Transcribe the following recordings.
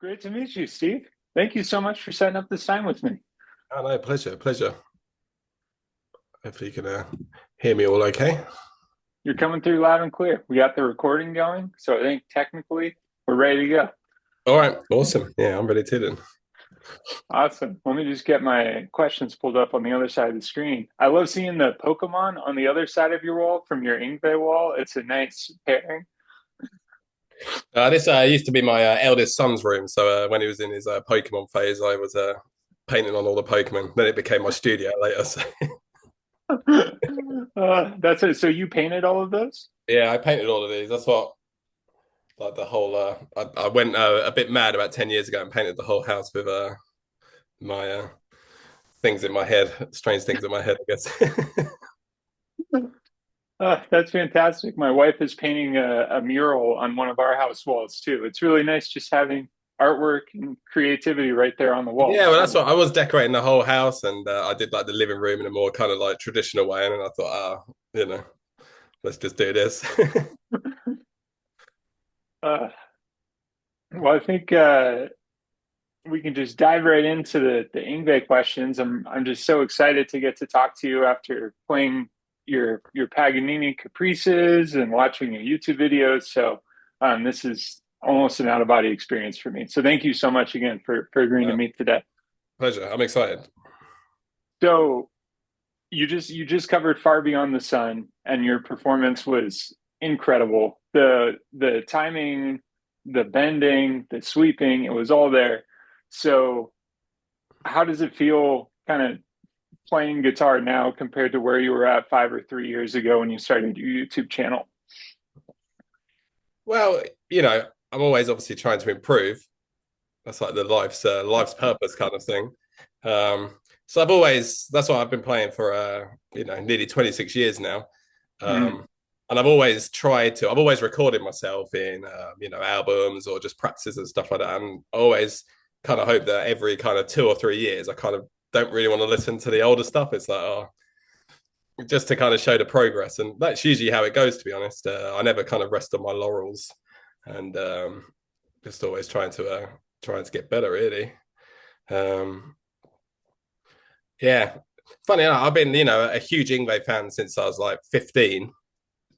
Great to meet you, Steve. Thank you so much for setting up this time with me. Oh, no, pleasure. Hopefully you can hear me all okay. You're coming through loud and clear. We got the recording going, so I think technically we're ready to go. All right, awesome. Yeah, I'm ready to then. Awesome. Let me just get my questions pulled up on the other side of the screen. I love seeing the Pokemon on the other side of your wall from your Ingve wall. It's a nice pairing. This used to be my eldest son's room. So when he was in his Pokemon phase, I was painting on all the Pokemon. Then it became my studio later. So. That's it. So you painted all of those? Yeah, I painted all of these. That's what, like the whole. I went a bit mad about 10 years ago and painted the whole house with my things in my head, strange things in my head, I guess. That's fantastic. My wife is painting a mural on one of our house walls too. It's really nice just having artwork and creativity right there on the Yeah, walls. well, that's what I was decorating the whole house, and I did like the living room in a more kind of like traditional way, and then I thought, let's just do this. Uh, well, I think we can just dive right into the Ingve questions. I'm just so excited to get to talk to you after playing your Paganini caprices and watching your YouTube videos. So this is almost an out of body experience for me. So thank you so much again for agreeing to Uh, meet today. Pleasure. I'm excited. So you just covered Far Beyond the Sun, and your performance was incredible. The timing, the bending, the sweeping, it was all there. So how does it feel kind of playing guitar now compared to where you were at 5 or 3 years ago when you started your YouTube channel? Well, I'm always obviously trying to improve. That's like the life's purpose kind of thing. So that's what I've been playing for nearly 26 years now. Mm. And I've always recorded myself in albums or just practices and stuff like that. And I always kind of hope that every kind of 2 or 3 years I kind of don't really want to listen to the older stuff. It's like, just to kind of show the progress. And that's usually how it goes, to be honest. I never kind of rest on my laurels, and just always trying to get better, really. Um, yeah, funny enough, I've been a huge Ingve fan since I was like 15,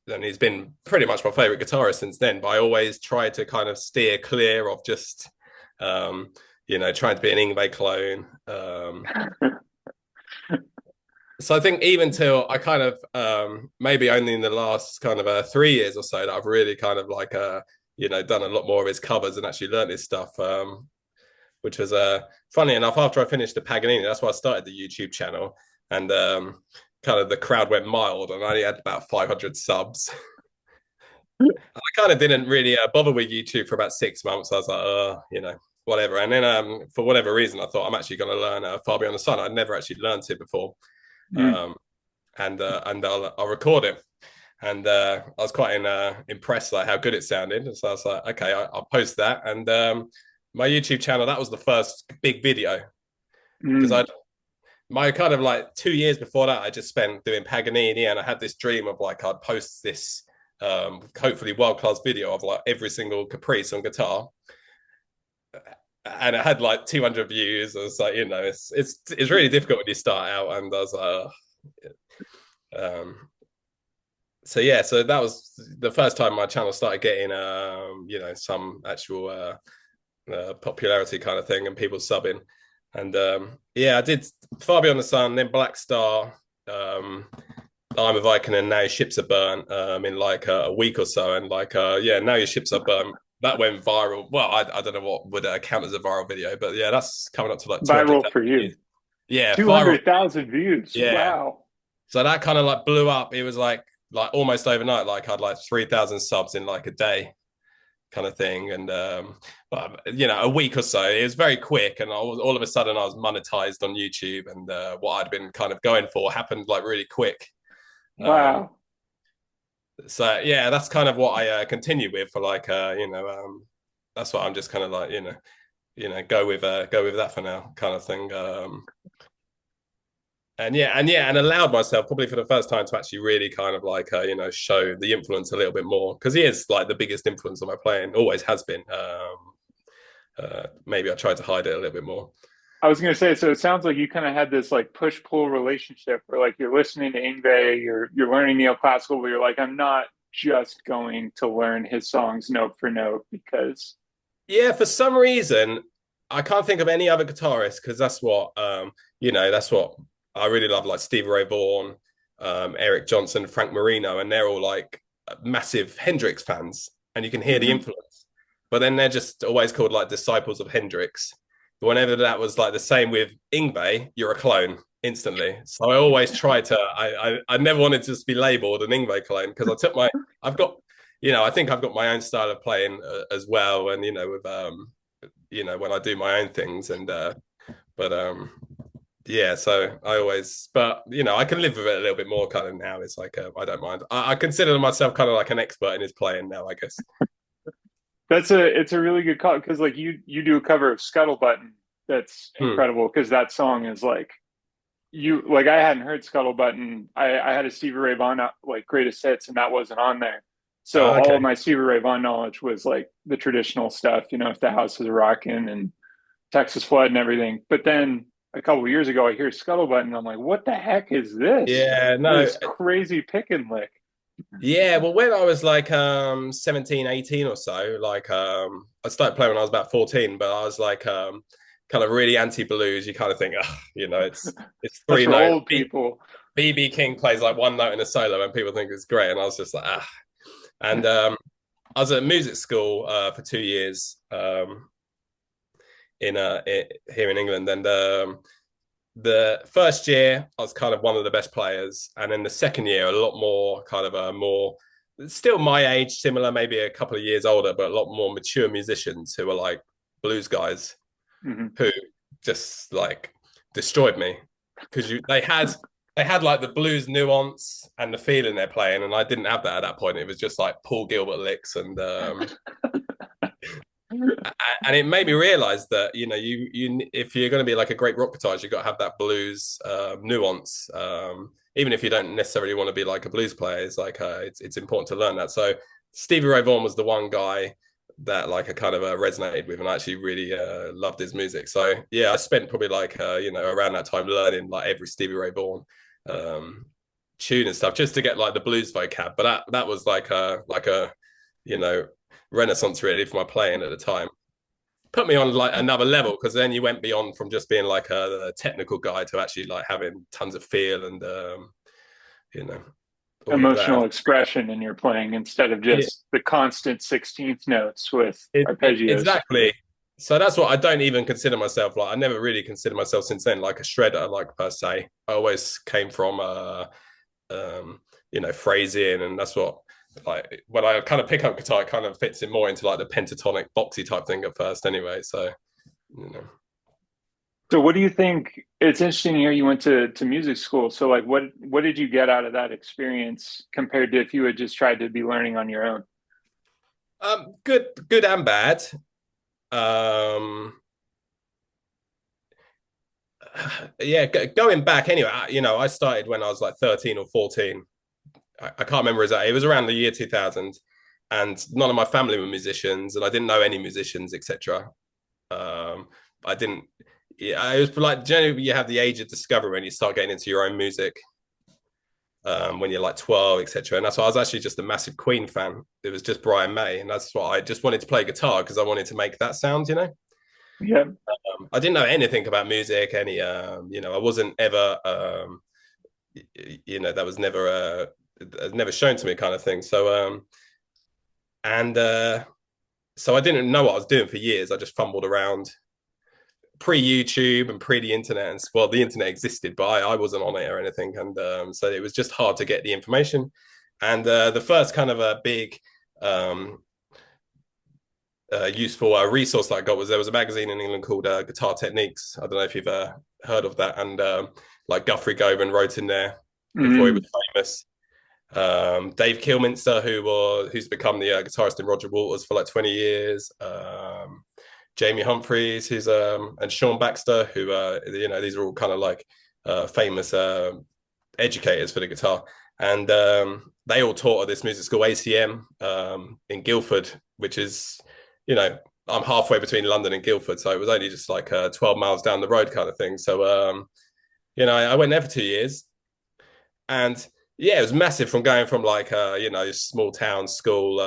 and he's been pretty much my favorite guitarist since then. But I always try to kind of steer clear of just trying to be an Ingve clone. So I think even till I kind of maybe only in the last kind of 3 years or so that I've really kind of like done a lot more of his covers and actually learned his stuff. Which was funny enough, after I finished the Paganini, that's why I started the YouTube channel, and kind of the crowd went mild, and I only had about 500 subs. I kind of didn't really bother with YouTube for about 6 months. I was like, whatever. And then for whatever reason, I thought I'm actually going to learn Far Beyond the Sun. I'd never actually learned it before, Mm. um, and I'll record it. And I was quite impressed like how good it sounded. So I was like, okay, I'll post that. And my YouTube channel, that was the first big video, because Mm. my kind of like 2 years before that, I just spent doing Paganini, and I had this dream of like I'd post this hopefully world class video of like every single caprice on guitar, and it had like 200 views. I was like, it's really difficult when you start out, and I was like, so yeah, so that was the first time my channel started getting some actual popularity kind of thing and people subbing. And I did Far Beyond the Sun, then Black Star, I'm a Viking, and Now Your Ships Are Burnt in like a week or so. And like Now Your Ships Are Burnt, that went viral. Well, I don't know what would count as a viral video, but yeah, that's coming up to like 200,000 Viral for you. views. Yeah, viral. 200,000 views. Yeah, Wow. so that kind of like blew up. It was like almost overnight. Like I had like 3,000 subs in like a day, kind of thing. And but a week or so, it was very quick, and all of a sudden I was monetized on YouTube, and what I'd been kind of going for happened like really quick. Um, Wow. so yeah, that's kind of what I continue with for like that's what I'm just kind of like go with that for now, kind of thing. And allowed myself probably for the first time to actually really kind of like show the influence a little bit more, because he is like the biggest influence on my playing, always has been. maybe I tried to hide it a little bit more. I was gonna say, so it sounds like you kind of had this like push-pull relationship where like you're listening to Ingve, you're learning neoclassical, but you're like, I'm not just going to learn his songs note for note because Yeah, for some reason, I can't think of any other guitarist because that's what I really love, like Stevie Ray Vaughan, Eric Johnson, Frank Marino, and they're all like massive Hendrix fans, and you can hear the Mhm. influence. But then they're just always called like disciples of Hendrix. But whenever that was like the same with Ingve, you're a clone instantly. So I always try to. I never wanted to just be labeled an Ingve clone because I've got I think I've got my own style of playing as well, and with when I do my own things, and but yeah, so I always, but I can live with it a little bit more kind of now. It's like I don't mind. I consider myself kind of like an expert in his playing now, I guess. it's a really good call because like you do a cover of Scuttlebutton that's Hmm. incredible because that song is like you like I hadn't heard Scuttlebutton. I had a Stevie Ray Vaughan like greatest hits and that wasn't on there. So all of Okay. my Stevie Ray Vaughan knowledge was like the traditional stuff, if the house is rocking and Texas Flood and everything. But then a couple of years ago, I hear Scuttlebutt and I'm like, what the heck is this? Yeah, no, This crazy pick and lick. yeah. Well, when I was like 17, 18 or so, like I started playing when I was about 14, but I was like kind of really anti-blues. You kind of think, oh, it's That's three for note. old people. BB King plays like one note in a solo, and people think it's great. And I was just like, ah. And I was at music school for 2 years here in England, and the first year I was kind of one of the best players, and then the second year a lot more kind of a more still my age, similar, maybe a couple of years older, but a lot more mature musicians who were like blues guys Mm-hmm. who just like destroyed me because they had like the blues nuance and the feeling they're playing, and I didn't have that at that point. It was just like Paul Gilbert licks, and it made me realize that you if you're going to be like a great rock guitarist, you've got to have that blues nuance. Even if you don't necessarily want to be like a blues player, it's like it's important to learn that. So Stevie Ray Vaughan was the one guy that like I kind of resonated with, and I actually really loved his music. So yeah, I spent probably like around that time learning like every Stevie Ray Vaughan um, tune and stuff just to get like the blues vocab. But that was like a you know renaissance really for my playing at the time. Put me on like another level because then you went beyond from just being like a technical guy to actually like having tons of feel and you know all of Emotional that. expression in your playing instead of Yeah, just the constant 16th notes with arpeggios. exactly. So that's what I don't even consider myself like. I never really considered myself since then like a shredder, like per se. I always came from phrasing, and that's what like when I kind of pick up guitar, it kind of fits it more into like the pentatonic boxy type thing at first, anyway. So you know. So what do you think? It's interesting here you went to music school. So like what did you get out of that experience compared to if you had just tried to be learning on your own? Good and bad. Um, yeah, going back anyway. I started when I was like 13 or 14. I can't remember exactly. It was around the year 2000, and none of my family were musicians, and I didn't know any musicians, etc. I didn't. Yeah, it was like generally you have the age of discovery when you start getting into your own music. When you're like 12, etc. And that's why I was actually just a massive Queen fan. It was just Brian May, and that's why I just wanted to play guitar because I wanted to make that sound. Yeah. I didn't know anything about music. I wasn't ever, that was never shown to me kind of thing. And so I didn't know what I was doing for years. I just fumbled around pre YouTube and pre the internet, and well, the internet existed, but I wasn't on it or anything, and so it was just hard to get the information. And the first kind of a big useful resource that I got was there was a magazine in England called Guitar Techniques. I don't know if you've heard of that, and like Guthrie Govan wrote in there before he Mm. was famous. Dave Kilminster, who's become the guitarist in Roger Waters for like 20 years. Jamie Humphries, who's and Sean Baxter, who these are all kind of like famous educators for the guitar, and they all taught at this music school ACM in Guildford, which is I'm halfway between London and Guildford, so it was only just like 12 miles down the road kind of thing. So I went there for 2 years, and yeah, it was massive from going from like small town school,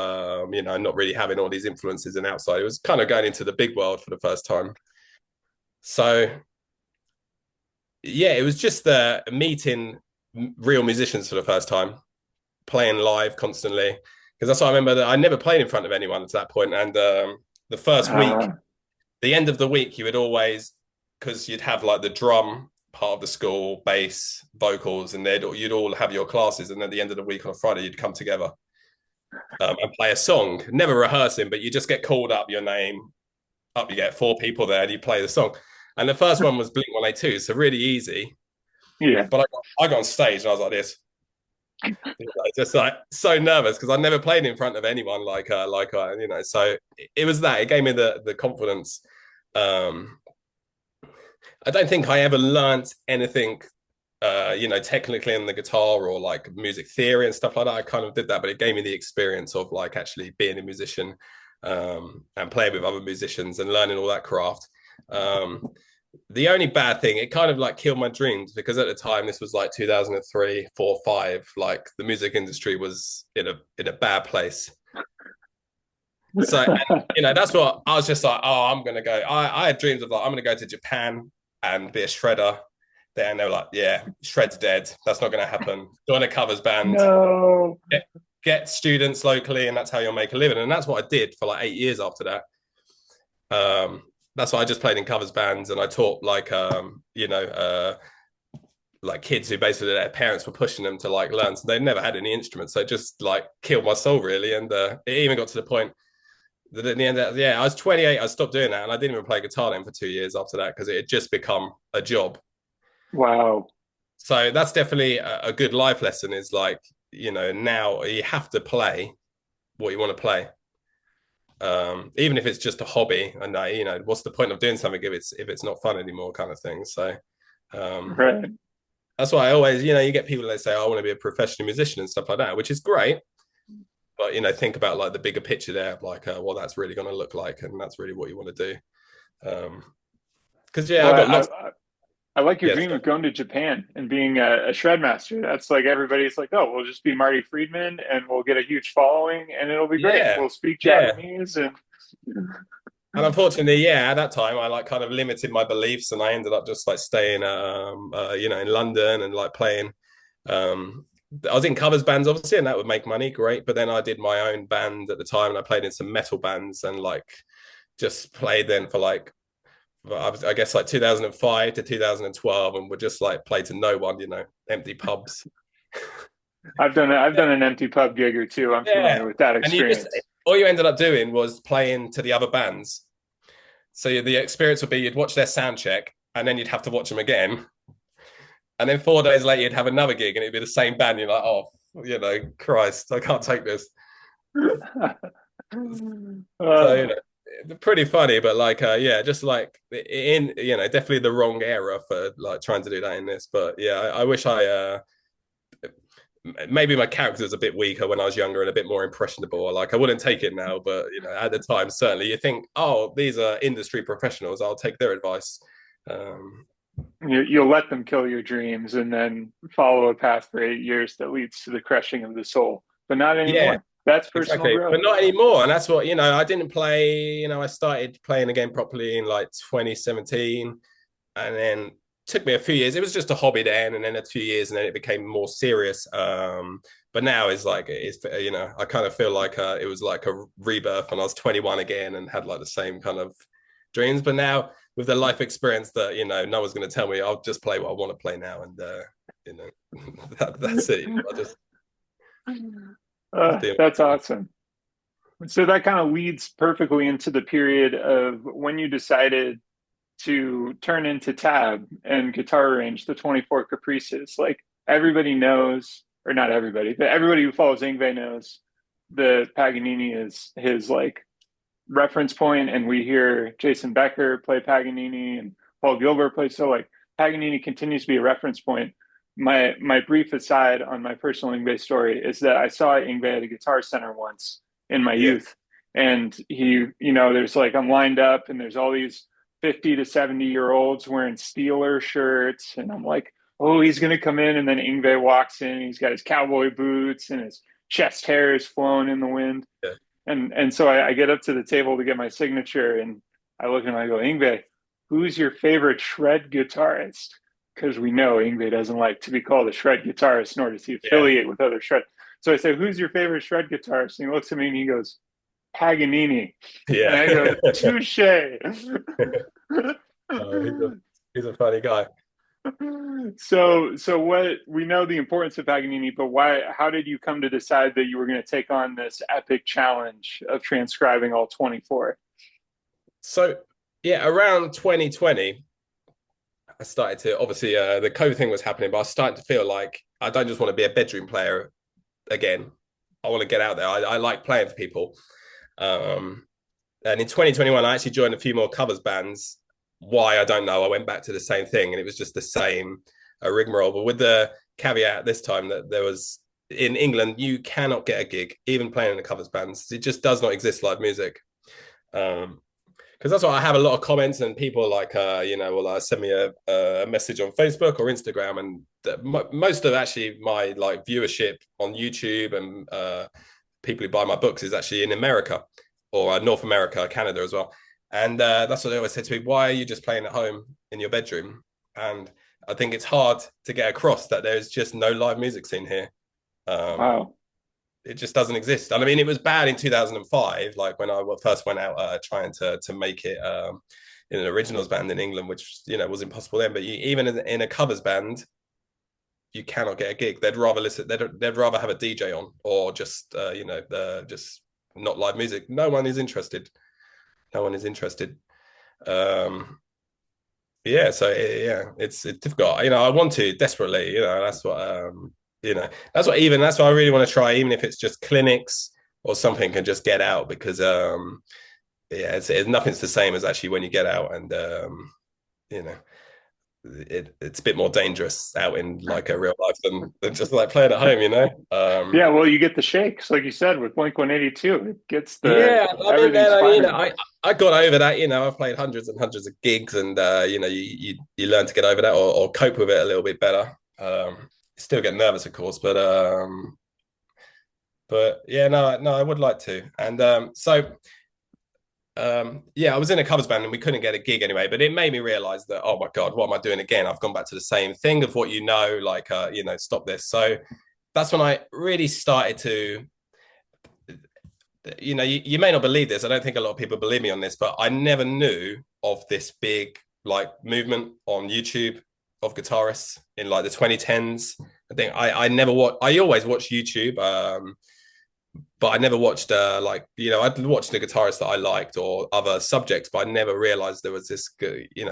not really having all these influences and outside. It was kind of going into the big world for the first time. So yeah, it was just meeting real musicians for the first time, playing live constantly. Because that's what I remember, that I never played in front of anyone at that point. And the first week, Uh, the end of the week, you would always, because you'd have like the drum part of the school, bass, vocals, and you'd all have your classes. And at the end of the week on a Friday, you'd come together and play a song, never rehearsing, but you just get called up, your name up, you get four people there, and you play the song. And the first one was Blink 182, so really easy. yeah. But I got on stage and I was like this, just like so nervous because I'd never played in front of anyone So it was that. It gave me the confidence. Um, I don't think I ever learned anything, technically on the guitar or like music theory and stuff like that. I kind of did that, but it gave me the experience of like actually being a musician and playing with other musicians and learning all that craft. Um, the only bad thing, it kind of like killed my dreams because at the time, this was like 2003, 4, 5, like the music industry was in a bad place. So, and, that's what I was just like, oh, I'm gonna go. I had dreams of like I'm gonna go to Japan and be a shredder. Then they were like, yeah, shred's dead. That's not gonna happen. Join a covers band, No. get students locally, and that's how you'll make a living. And that's what I did for like 8 years after that. That's why I just played in covers bands and I taught like kids who basically their parents were pushing them to like learn. So they never had any instruments. So it just like killed my soul really. And it even got to the point that at the end of I was 28, I stopped doing that. And I didn't even play guitar then for 2 years after that because it had just become a job. Wow. So that's definitely a good life lesson is like, now you have to play what you want to play. Even if it's just a hobby and what's the point of doing something if it's not fun anymore kind of thing. So um, Right. that's why I always, you get people that say, oh, I want to be a professional musician and stuff like that, which is great. But, think about like the bigger picture there, like what that's really going to look like. And that's really what you want to do. Because, yeah, Well, I got lots. I like your Yes. dream of going to Japan and being a shred master. That's like everybody's like, oh, we'll just be Marty Friedman and we'll get a huge following and it'll be great. Yeah. We'll speak Yeah. Japanese and And unfortunately, yeah, at that time, I like kind of limited my beliefs, and I ended up just like staying, in London and like playing. I was in covers bands, obviously, and that would make money, great. But then I did my own band at the time, and I played in some metal bands, and like just played then for like I guess like 2005 to 2012, and would just like play to no one, empty pubs. I've done an empty pub gig or two. I'm Yeah, familiar with that and you just experience. all you ended up doing was playing to the other bands. So the experience would be you'd watch their sound check and then you'd have to watch them again. And then 4 days later, you'd have another gig and it'd be the same band. You're like, oh, Christ, I can't take this. So, uh, pretty funny, but like, yeah, just like definitely the wrong era for like trying to do that in this. But yeah, I wish maybe my character was a bit weaker when I was younger and a bit more impressionable. Like I wouldn't take it now, but at the time, certainly you think, oh, these are industry professionals. I'll take their advice. Um, you'll let them kill your dreams and then follow a path for 8 years that leads to the crushing of the soul, but not yeah, anymore. That's personal exactly. growth. But not anymore. And that's what, I didn't play, I started playing again properly in like 2017 and then took me a few years. It was just a hobby then, and then a few years, and then it became more serious. But now it's like I kind of feel like it was like a rebirth when I was 21 again and had like the same kind of dreams. But now with the life experience that no one's going to tell me, I'll just play what I want to play now, and you know that's it. I just do That's awesome. So that kind of leads perfectly into the period of when you decided to turn into tab and guitar arrange the 24 caprices. Like everybody knows, or not everybody, but everybody who follows Ingve knows the Paganini is his like reference point, and we hear Jason Becker play Paganini and Paul Gilbert play. So like Paganini continues to be a reference point. My brief aside on my personal Ingve story is that I saw Ingve at a Guitar Center once in my yeah, youth, And there's like, I'm lined up and there's all these 50 to 70-year olds wearing Steeler shirts. And I'm like, oh, he's going to come in. And then Ingve walks in. He's got his cowboy boots and his chest hair is flowing in the wind. Yeah. And so I get up to the table to get my signature. And I look at him, I go, Ingve, who's your favorite shred guitarist? Because we know Ingve doesn't like to be called a shred guitarist, nor does he Yeah. affiliate with other shred. So I say, who's your favorite shred guitarist? And he looks at me and he goes, Paganini. And Yeah. I go, touche. He's a funny guy. So what, we know the importance of Paganini, but how did you come to decide that you were going to take on this epic challenge of transcribing all 24? So yeah, around 2020, I started to obviously the COVID thing was happening, but I was starting to feel like I don't just want to be a bedroom player again. I want to get out there. I like playing for people. And in 2021, I actually joined a few more covers bands. Why, I don't know. I went back to the same thing, and it was just the same rigmarole, but with the caveat this time that there was, in England, you cannot get a gig, even playing in the covers bands. It just does not exist live music. Because that's why I have a lot of comments, and people like, will send me a message on Facebook or Instagram, and most of actually my like viewership on YouTube and people who buy my books is actually in America or North America, Canada as well. And that's what they always say to me: why are you just playing at home in your bedroom? And I think it's hard to get across that there's just no live music scene here. Wow. It just doesn't exist. And I mean, it was bad in 2005, like when I first went out trying to make it in an originals band in England, which was impossible then. But even in a covers band, you cannot get a gig. They'd rather listen. They'd rather have a DJ on, or just just not live music. No one is interested. No one is interested. Yeah, so yeah, it's difficult. I want to desperately. That's what that's what I really want to try, even if it's just clinics or something, and just get out, because yeah, it's nothing's the same as actually when you get out, and you know it's a bit more dangerous out in like a real life than just like playing at home. Yeah, well, you get the shakes, like you said, with Blink 182. It gets Yeah, I mean, everything's firing. I got over that. I've played hundreds and hundreds of gigs, and you learn to get over that, or cope with it a little bit better. Still get nervous, of course, but yeah, no, I would like to. And yeah, I was in a covers band and we couldn't get a gig anyway, but it made me realize that, oh my God, what am I doing again? I've gone back to the same thing of what like stop this. So that's when I really started to, you may not believe this. I don't think a lot of people believe me on this, but I never knew of this big like movement on YouTube of guitarists in like the 2010s. I think I never watched. I always watched YouTube, but I never watched I'd watched the guitarists that I liked or other subjects, but I never realized there was this.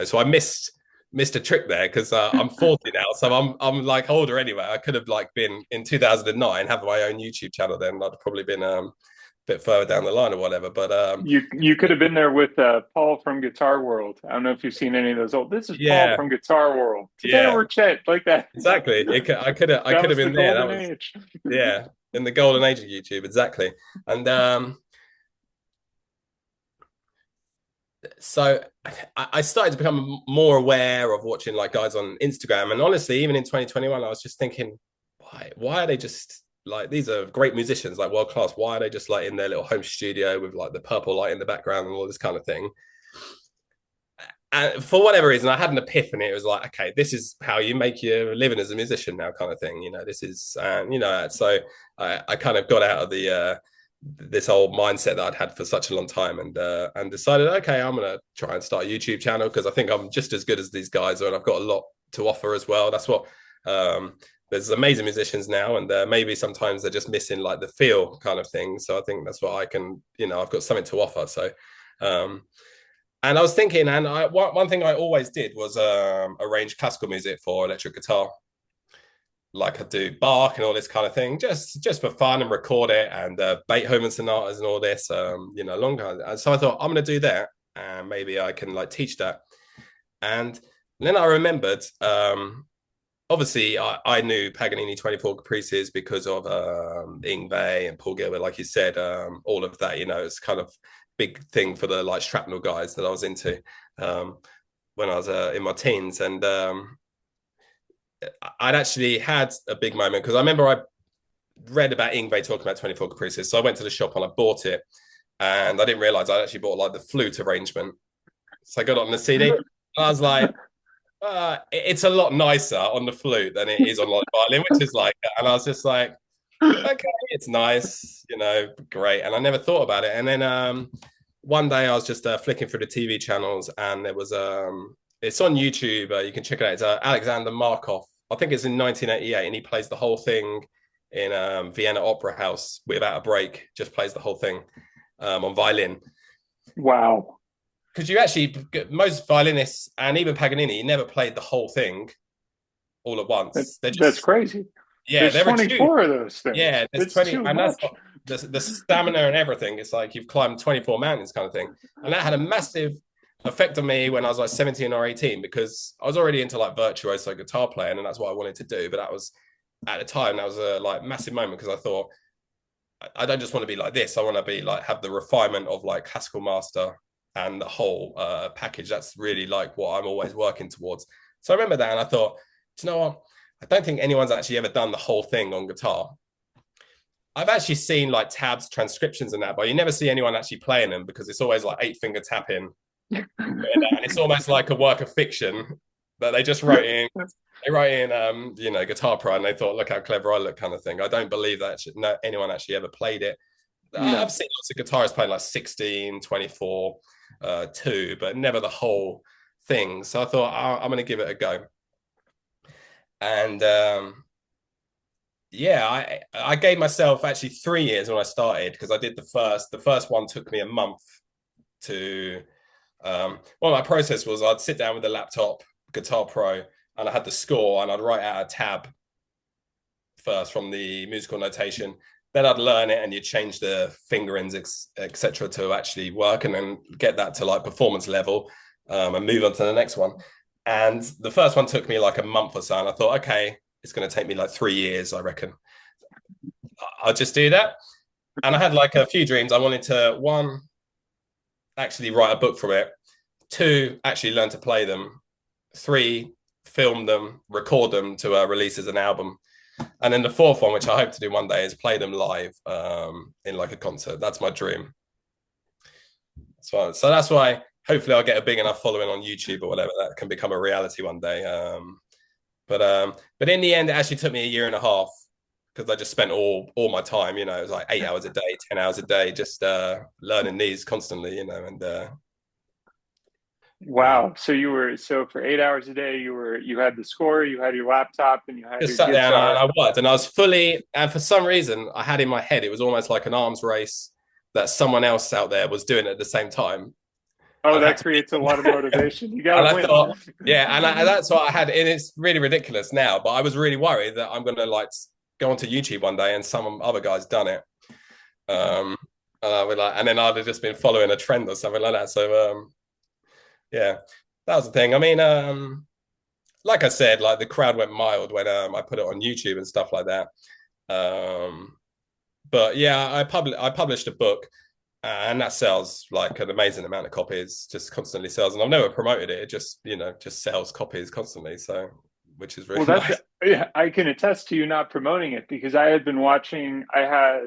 So I missed a trick there, because I'm 40 now, so I'm like older anyway. I could have like been in 2009 have my own YouTube channel. Then I'd probably been bit further down the line or whatever. But You could have been there with Paul from Guitar World. I don't know if you've seen any of those old. This is Paul yeah, from Guitar World. Today yeah, we're chat like that. exactly. I That could have was the been there. That golden was age. yeah, in the golden age of YouTube, exactly. And so I started to become more aware of watching like guys on Instagram, and honestly, even in 2021, I was just thinking, why are they just like, these are great musicians, like world class. Why are they just like in their little home studio with like the purple light in the background and all this kind of thing? And for whatever reason, I had an epiphany. It was like, okay, this is how you make your living as a musician now, kind of thing. This is, so I kind of got out of the this old mindset that I'd had for such a long time, and decided, okay, I'm gonna try and start a YouTube channel, because I think I'm just as good as these guys are, and I've got a lot to offer as well. That's what there's amazing musicians now, and maybe sometimes they're just missing like the feel kind of thing. So I think that's what I can, I've got something to offer. So and I was thinking, and one thing I always did was arrange classical music for electric guitar. Like I do Bach and all this kind of thing, just for fun, and record it, and Beethoven sonatas and all this, long time. And so I thought, I'm going to do that, and maybe I can like teach that. And then I remembered obviously I knew Paganini 24 Caprices because of Ingve and Paul Gilbert, like you said, all of that, it's kind of big thing for the like shrapnel guys that I was into um, when I was in my teens. And I'd actually had a big moment because I remember I read about Ingve talking about 24 Caprices. So I went to the shop and I bought it. And I didn't realize I'd actually bought like the flute arrangement. So I got it on the CD. And I was like, it's a lot nicer on the flute than it is on like violin, which is like, and I was just like, okay, it's nice, great. And I never thought about it. And then one day I was just flicking through the TV channels, and there was it's on YouTube. You can check it out. It's Alexander Markov. I think it's in 1988, and he plays the whole thing in Vienna Opera House without a break. Just plays the whole thing on violin. Wow. Because you actually, most violinists and even Paganini never played the whole thing all at once. They're That's just, crazy. yeah, There's there are two. 24 of those things. Yeah, there's It's 20, too and that's much. the stamina and everything. It's like you've climbed 24 mountains kind of thing. And that had a massive effect on me when I was like 17 or 18, because I was already into like virtuoso guitar playing, and that's what I wanted to do. But that was, at the time, that was a like massive moment, because I thought, I don't just want to be like this. I want to be like, have the refinement of like classical master and the whole package. That's really like what I'm always working towards. So I remember that, and I thought, do you know what? I don't think anyone's actually ever done the whole thing on guitar. I've actually seen like tabs, transcriptions, and that, but you never see anyone actually playing them, because it's always like 8-finger tapping, and it's almost like a work of fiction that they just wrote in. They write in, Guitar Pro, and they thought, look how clever I look, kind of thing. I don't believe that anyone actually ever played it. I've No. seen lots of guitarists playing like 16, 24, 2, but never the whole thing. So I thought, I'm going to give it a go. And yeah, I gave myself actually 3 years when I started, because I did the first one took me a month to, well, my process was I'd sit down with the laptop, Guitar Pro, and I had the score, and I'd write out a tab first from the musical notation. Then I'd learn it, and you change the fingerings, etc., to actually work, and then get that to like performance level, and move on to the next one. And the first one took me like a month or so, and I thought, okay, it's going to take me like 3 years, I reckon. I'll just do that. And I had like a few dreams. I wanted to, one, actually write a book from it. Two, actually learn to play them. Three, film them, record them to release as an album. And then the fourth one, which I hope to do one day, is play them live in like a concert. That's my dream. So that's why hopefully I'll get a big enough following on YouTube or whatever that can become a reality one day. But in the end, it actually took me a year and a half, because I just spent all my time, it was like 8 hours a day, 10 hours a day, just learning these constantly, and Wow. So for 8 hours a day, you had the score, you had your laptop, and you had just your sat there, and guitar. I worked, and I was fully, and for some reason I had in my head, it was almost like an arms race that someone else out there was doing at the same time. Oh, And I that had to creates a lot of motivation. You got and to I win. thought, yeah, and that's what I had. And it's really ridiculous now, but I was really worried that I'm going to like go onto YouTube one day and some other guy's done it. Um, and I would like, and then I'd have just been following a trend or something like that. So, yeah, that was the thing. I mean, like I said, like the crowd went mild when I put it on YouTube and stuff like that. Um, but yeah, I published a book, and that sells like an amazing amount of copies, just constantly sells. And I've never promoted it; it just just sells copies constantly. So, which is really Well, that's nice. yeah, I can attest to you not promoting it because I had been watching. I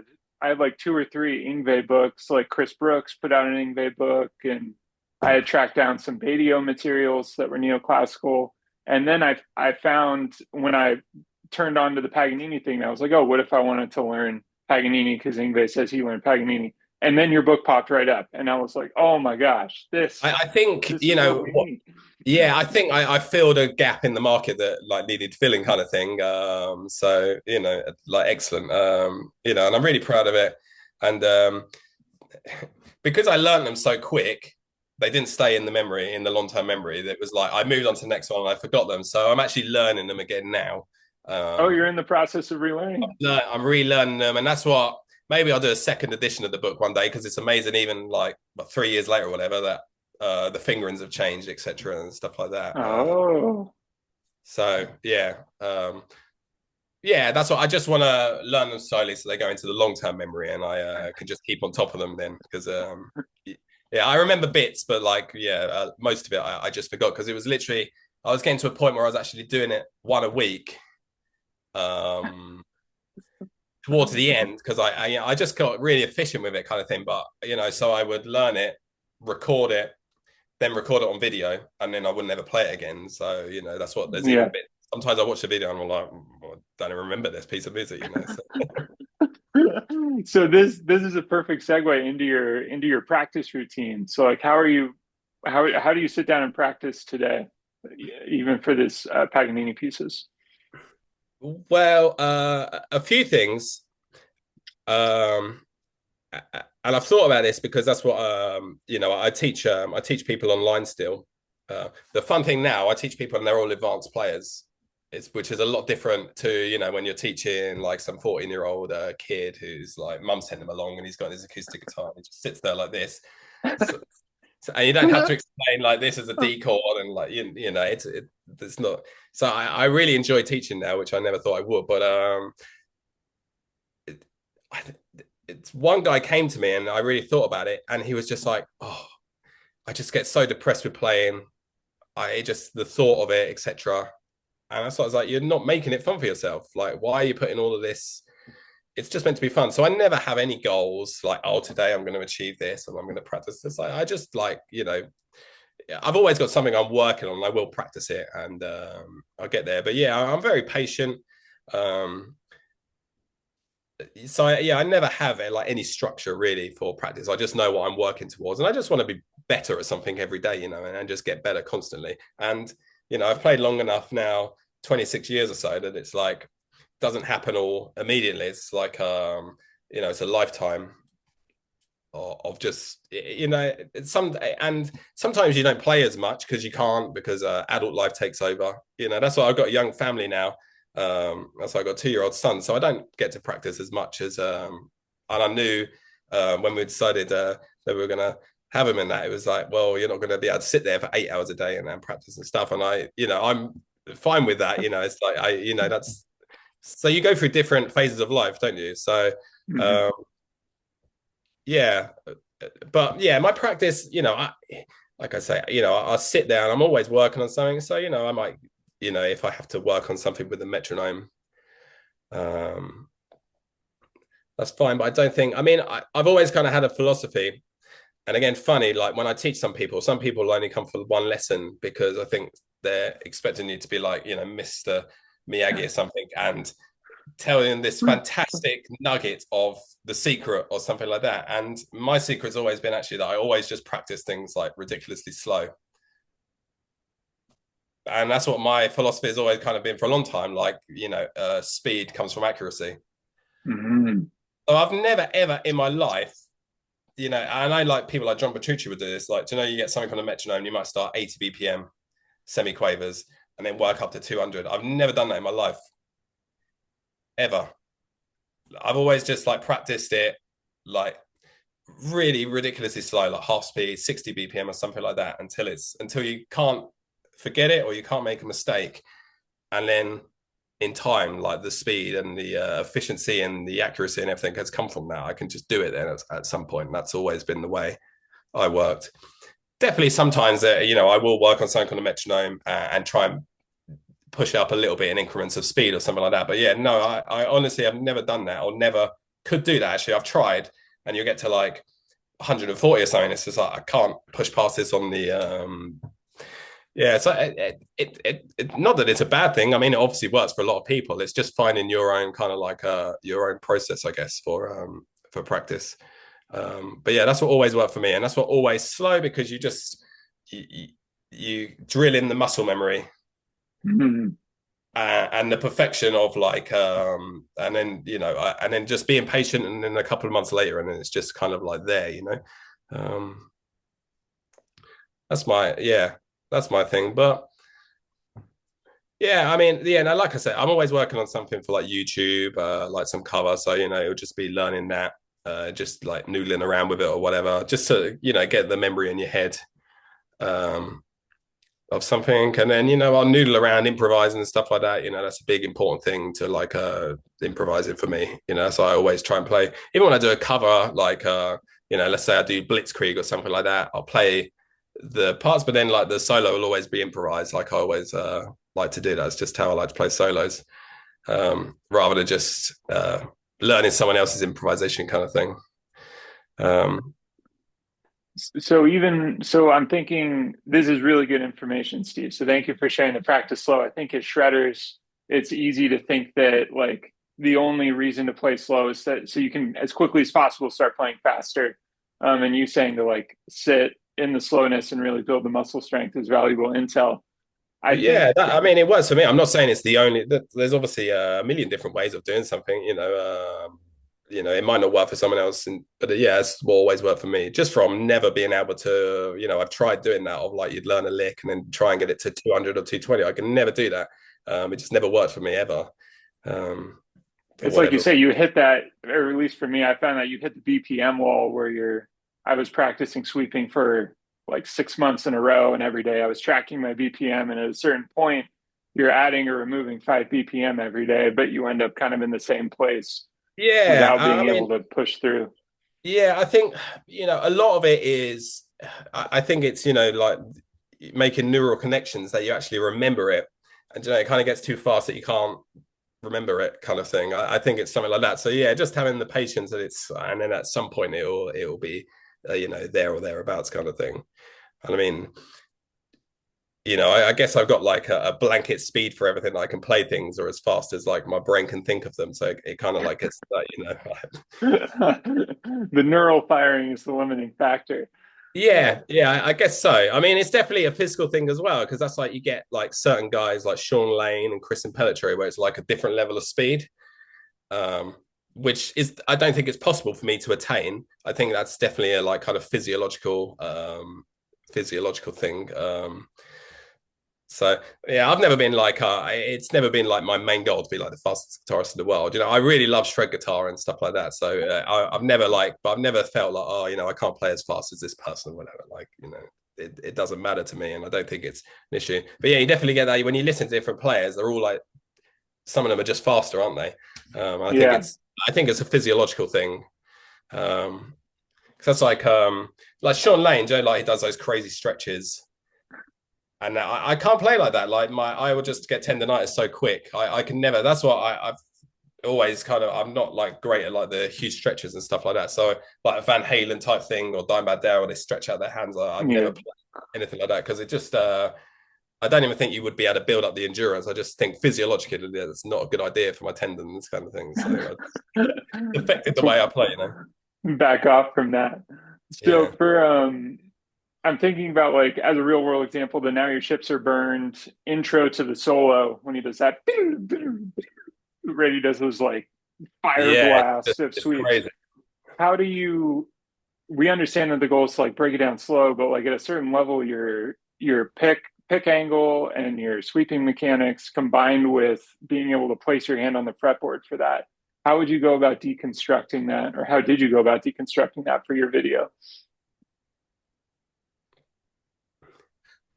had like two or three Ingve books. Like Chris Brooks put out an Ingve book, and I had tracked down some Badio materials that were neoclassical. And then I found when I turned on to the Paganini thing, I was like, oh, what if I wanted to learn Paganini because Ingve says he learned Paganini. And then your book popped right up, and I was like, "Oh my gosh, I think this is what we need." yeah, I think I filled a gap in the market that like needed filling, kind of thing. So like excellent. And I'm really proud of it. And because I learned them so quick, they didn't stay in the memory, in the long-term memory. That was like I moved on to the next one and I forgot them. So I'm actually learning them again now. Oh, you're Um, in the process of relearning. I'm relearning them, and that's what maybe I'll do a second edition of the book one day, because it's amazing. Even like 3 years later or whatever, that the fingerings have changed, etc., and stuff like that. Oh, So yeah, that's what I just want to learn them slowly so they go into the long-term memory, and I can just keep on top of them then because yeah, I remember bits, but like most of it I just forgot because it was literally I was getting to a point where I was actually doing it one a week um towards the end because I just got really efficient with it kind of thing. But so I would learn it, record it, then record it on video, and then I would never play it again. So that's what there's even Yeah. bit. Sometimes I watch the video and I'm like, I don't even remember this piece of music. So. So this is a perfect segue into your practice routine. So like how do you sit down and practice today, even for this Paganini pieces? Well, a few things. Um, and I've thought about this because that's what I teach people online still. The fun thing now, I teach people and they're all advanced players. Which is a lot different to when you're teaching like some 14-year-old kid who's like mum sent him along and he's got his acoustic guitar and he just sits there like this. So, and you don't have to explain like this is a D chord and like it's not. So I really enjoy teaching now, which I never thought I would. But it, I, it's one guy came to me and I really thought about it, and he was just like, "Oh, I just get so depressed with playing. I just the thought of it, etc." And that's why I was like, "You're not making it fun for yourself. Like, why are you putting all of this? It's just meant to be fun." So I never have any goals like, "Oh, today I'm going to achieve this and I'm going to practice this." I just like, I've always got something I'm working on. And I will practice it, and I'll get there. But yeah, I'm very patient. Um, so I never have like any structure really for practice. I just know what I'm working towards, and I just want to be better at something every day, and just get better constantly. And I've played long enough now, 26 years or so, that it's like doesn't happen all immediately. It's like it's a lifetime of just and sometimes you don't play as much because you can't because adult life takes over. That's why I've got a young family now. That's why I got a 2-year-old son, so I don't get to practice as much as and I knew when we decided that we were gonna have him in that, it was like, well, you're not going to be able to sit there for 8 hours a day and then practice and stuff. And I'm fine with that. It's like that's so you go through different phases of life, don't you? So Mhm. um, yeah, but yeah, my practice, like I say, I'll sit there and I'm always working on something. So I might, if I have to work on something with a metronome, um, that's fine. But I don't think. I mean, I've always kind of had a philosophy. And again, funny, like when I teach some people only come for one lesson because I think they're expecting you to be like, Mr. Miyagi or something and tell them this fantastic nugget of the secret or something like that. And my secret's always been actually that I always just practice things like ridiculously slow. And that's what my philosophy has always kind of been for a long time. Like, speed comes from accuracy. Mhm. So I've never, ever in my life and I like people like John Petrucci would do this. Like, you get something on a metronome, you might start 80 BPM, semi-quavers, and then work up to 200. I've never done that in my life, ever. I've always just like practiced it like really ridiculously slow, like half speed, 60 BPM or something like that, until you can't forget it or you can't make a mistake. And then in time, like the speed and the efficiency and the accuracy and everything has come from that. I can just do it then at some point. That's always been the way I worked. Definitely sometimes I will work on something on a metronome and try and push it up a little bit in increments of speed or something like that. But yeah, no, I honestly have never done that or never could do that. Actually, I've tried, and you get to like 140 or something. It's just like I can't push past this on the yeah. So not that it's a bad thing. I mean, it obviously works for a lot of people. It's just finding your own kind of like your own process, I guess, for practice. But yeah, that's what always worked for me, and that's what always slow because you, you drill in the muscle memory Mhm. and the perfection of like and then and then just being patient, and then a couple of months later, and then it's just kind of like there. Um, that's my thing, but. Yeah, I mean, yeah, no, like I said, I'm always working on something for like YouTube, like some cover. So, it'll just be learning that, just like noodling around with it or whatever, just to, get the memory in your head. Um, of something, and then I'll noodle around improvising and stuff like that. That's a big important thing to like improvising for me. So I always try and play, even when I do a cover, like let's say I do Blitzkrieg or something like that, I'll play the parts, but then like the solo will always be improvised. Like I always like to do that. It's just how I like to play solos, rather than just learning someone else's improvisation kind of thing. um So I'm thinking this is really good information, Steve. So thank you for sharing the practice slow. I think as shredders, it's easy to think that like the only reason to play slow is that so you can as quickly as possible start playing faster. And you saying to like sit in the slowness and really build the muscle strength is valuable intel. I think Yeah, I mean, it works for me. I'm not saying it's the only. There's obviously a million different ways of doing something. It might not work for someone else, but yeah, it's will always work for me. Just from never being able to, I've tried doing that of like you'd learn a lick and then try and get it to 200 or 220. I can never do that. It just never worked for me ever. For it's like you whatever. say, you hit that, or at least for me, I found that you hit the BPM wall where I was practicing sweeping for like 6 months in a row, and every day I was tracking my BPM. And at a certain point, you're adding or removing 5 BPM every day, but you end up kind of in the same place Yeah, without I being able mean, to push through. yeah, I think a lot of it is. I think it's like making neural connections that you actually remember it, and it kind of gets too fast that you can't remember it, kind of thing. I think it's something like that. So yeah, just having the patience that and then at some point it'll be there or thereabouts kind of thing. And I mean, I guess I've got like a blanket speed for everything. I can play things or as fast as like my brain can think of them. So it kind of like it's The neural firing is the limiting factor. Uh, yeah, I guess so. I mean, it's definitely a physical thing as well, because that's like you get like certain guys like Sean Lane and Chris Pelletier, where it's like a different level of speed, um, which is I don't think it's possible for me to attain. I think that's definitely a like kind of physiological thing. So yeah, I've never been like it's never been like my main goal to be like the fastest guitarist in the world. I really love shred guitar and stuff like that. So I've never but I've never felt like I can't play as fast as this person or whatever. Like it doesn't matter to me, and I don't think it's an issue. But yeah, you definitely get that when you listen to different players. They're all like some of them are just faster, aren't they? I think yeah. it's a physiological thing. Because that's like Sean Lane, Joe, like he does those crazy stretches and I can't play like that. Like I will just get tendonitis so quick. I can never. That's what I've always kind of. I'm not like great at like the huge stretches and stuff like that. So like a Van Halen type thing or Dimebag Darrell, where they stretch out their hands. I've Yeah. never played anything like that because it just. I don't even think you would be able to build up the endurance. I just think physiologically that's not a good idea for my tendons, kind of thing. So it affected the way I play. Back off from that. So Yeah. for I'm thinking about like as a real world example, the Now Your Ships Are Burned intro to the solo when he does that Reddy does those like fire Yeah, blasts of it's sweeps. crazy. How do you we understand that the goal is to like break it down slow, but like at a certain level your pick angle and your sweeping mechanics combined with being able to place your hand on the fretboard for that. How would you go about deconstructing that, or how did you go about deconstructing that for your video?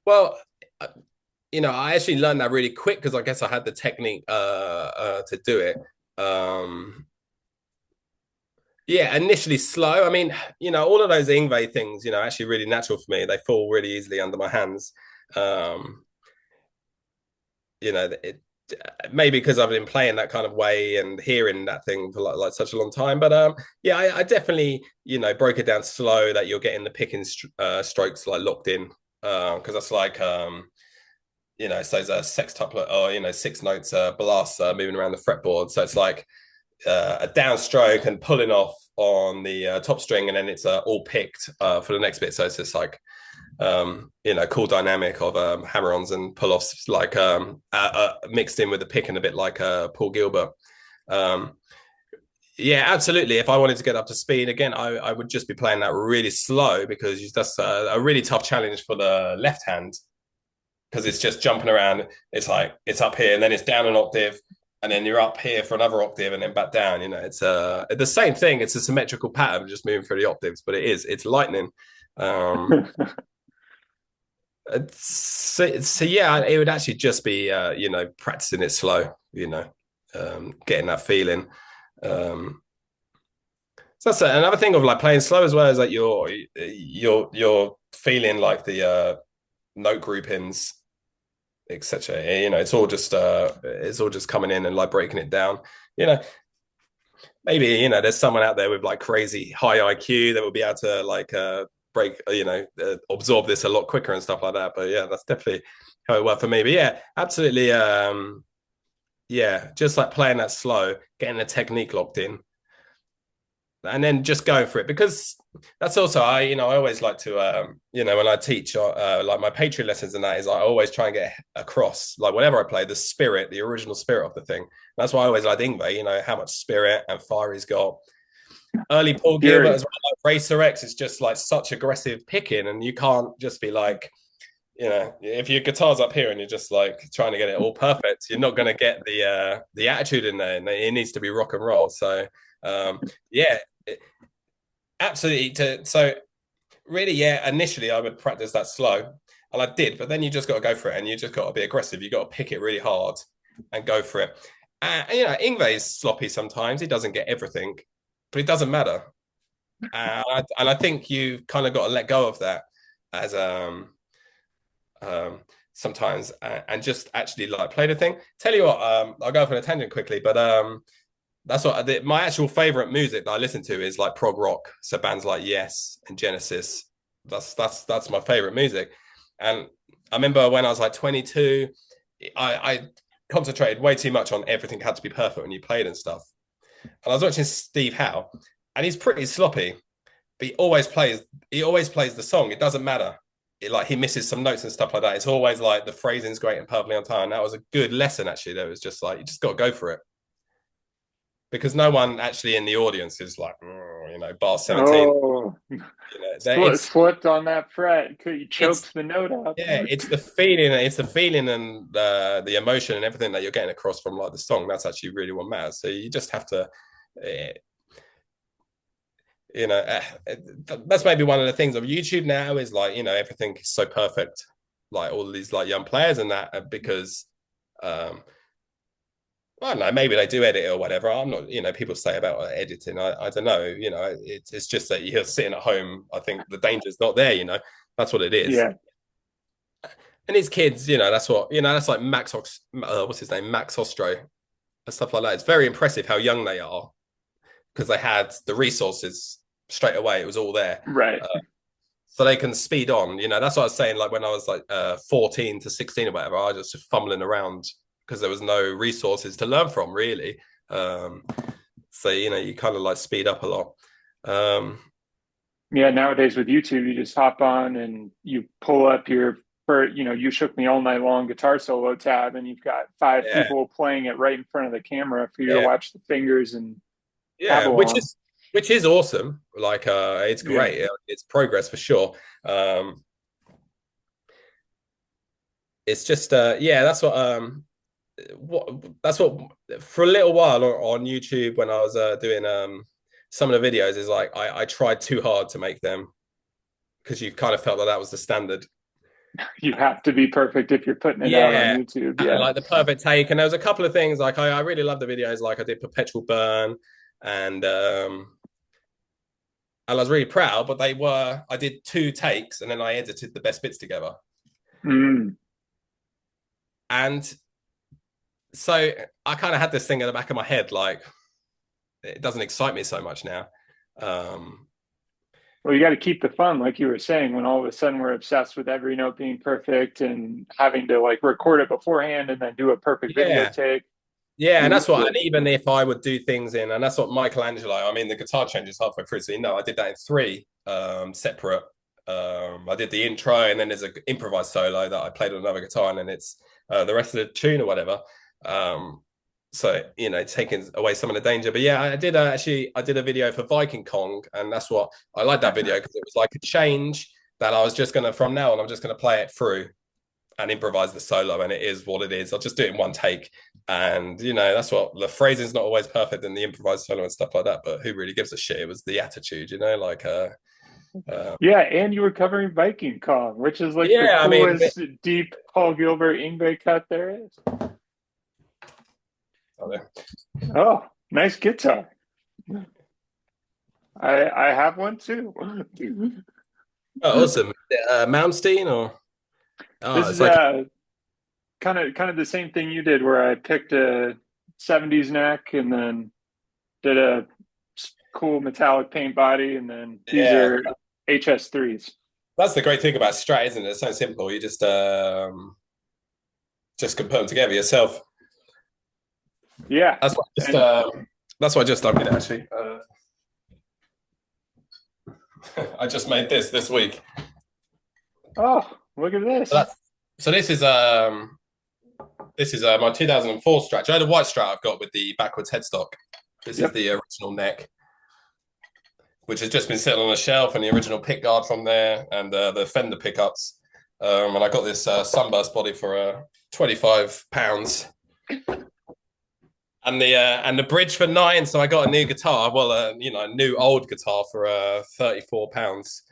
Well, I actually learned that really quick because I guess I had the technique to do it. Um, yeah, initially slow. I mean, all of those Ingve things, actually really natural for me. They fall really easily under my hands. Um, it maybe because I've been playing that kind of way and hearing that thing for like such a long time. But yeah, I definitely broke it down slow that you're getting the picking strokes like locked in because that's like it's those sextuplet or 6 notes blasts moving around the fretboard. So it's like a downstroke and pulling off on the top string, and then it's all picked for the next bit. So it's just like cool dynamic of hammer-ons and pull-offs, like mixed in with the pick and a bit like Paul Gilbert. Um, yeah, absolutely. If I wanted to get up to speed again, I would just be playing that really slow because that's a really tough challenge for the left hand because it's just jumping around. It's like it's up here and then it's down an octave and then you're up here for another octave and then back down. It's the same thing. It's a symmetrical pattern just moving through the octaves, but it's lightning. Um, So yeah, it would actually just be practicing it slow, getting that feeling. Um, so that's another thing of like playing slow as well is like you're feeling like the note groupings, etc. It's all just coming in and like breaking it down. You know, maybe there's someone out there with like crazy high IQ that will be able to like absorb this a lot quicker and stuff like that. But yeah, that's definitely how it worked for me. But yeah, absolutely. Yeah, just like playing that slow, getting the technique locked in, and then just going for it, because that's also I always like to when I teach like my Patreon lessons, and that is I always try and get across, like whenever I play, the original spirit of the thing. That's why I always like Ingve, how much spirit and fire he's got. Early Paul Gilbert Fury. as well, like Racer X is just like such aggressive picking, and you can't just be like, if your guitar's up here and you're just like trying to get it all perfect, you're not going to get the attitude in there. And it needs to be rock and roll. So yeah, absolutely. So really, yeah. Initially, I would practice that slow, and I did, but then you just got to go for it, and you just got to be aggressive. You got to pick it really hard and go for it. Ingve is sloppy sometimes. He doesn't get everything, but it doesn't matter. And I think you kind of got to let go of that as um, sometimes, and just actually like play the thing. Tell you what, I'll go off on a tangent quickly, but that's what my actual favorite music that I listen to is like prog rock. So bands like Yes and Genesis. That's my favorite music. And I remember when I was like 22, I concentrated way too much on everything had to be perfect when you played and stuff. And I was watching Steve Howe, and he's pretty sloppy, but he always plays the song. It doesn't matter. Like he misses some notes and stuff like that. It's always like the phrasing's great and perfectly on time. That was a good lesson actually. That was just like you just got to go for it, because no one actually in the audience is like, bar 17. Oh, It's slipped on that fret. You it's choked the note out yeah, there. it's the feeling and the emotion and everything that you're getting across from like the song. That's actually really what matters. So you just have to, uh, that's maybe one of the things of YouTube now is like everything is so perfect, like all these like young players and that because um I don't know, maybe they do edit it or whatever. I'm not, people say about editing. I don't know, it's just that you're sitting at home. I think the danger's not there, that's what it is. Yeah, And these kids, that's like what's his name? Max Ostro and stuff like that. It's very impressive how young they are because they had the resources straight away. It was all there. right. So they can speed on. That's what I was saying. Like when I was like 14 to 16 or whatever, I was just fumbling around because there was no resources to learn from, really. So you kind of like speed up a lot. Um, Yeah, nowadays with YouTube, you just hop on and you pull up You Shook Me All Night Long guitar solo tab, and you've got five yeah, people playing it right in front of the camera for you to yeah, watch the fingers and tap yeah. Which along. is which is awesome. Like it's Yeah. great. It's progress for sure. It's just yeah, that's what for a little while on YouTube when I was doing some of the videos is like I tried too hard to make them because you kind of felt that was the standard. You have to be perfect if you're putting it out on Yeah, YouTube. Yeah. like the perfect take. And there was a couple of things like I really love the videos. Like I did Perpetual Burn, and I was really proud. But I did two takes, and then I edited the best bits together. Mm. And so I kind of had this thing in the back of my head, like it doesn't excite me so much now. Um, Well, you got to keep the fun, like you were saying, when all of a sudden we're obsessed with every note being perfect and having to like record it beforehand and then do a perfect video yeah, take. yeah, You and lose that's what. And it. even if I would do things in, and that's what Michelangelo. I mean, the guitar changes halfway through, so I did that in three separate. I did the intro, and then there's an improvised solo that I played on another guitar, and then it's the rest of the tune or whatever. Um, so taking away some of the danger. But yeah, I did a video for Viking Kong, and that's what I like that video because it was like a change that I was just gonna from now on I'm just gonna play it through and improvise the solo, and it is what it is. I'll just do it in one take, and that's what the phrasing's not always perfect in the improvised solo and stuff like that. But who really gives a shit? It was the attitude, like Yeah, and you were covering Viking Kong, which is like the Yeah, I mean, coolest deep Paul Gilbert Ingve cut there is. Oh, nice guitar. I have one too. oh, awesome. Malmsteen or oh, This it's is like kind of the same thing you did, where I picked a '70s neck and then did a cool metallic paint body, and then these yeah. are HS3s. That's the great thing about Strat, isn't it? It's so simple. You just can put them together yourself. Yeah, That's what and that's what I just did actually. I just made this week. oh, look at So, this. so this is my 2004 Strat. I had a white Strat I've got with the backwards headstock. This is Yep. the original neck, which has just been sitting on a shelf, and the original pick guard from there, and the fender pickups. And I got this sunburst body for £25, and the bridge for 9. So I got a new guitar. Well, a new old guitar for £34.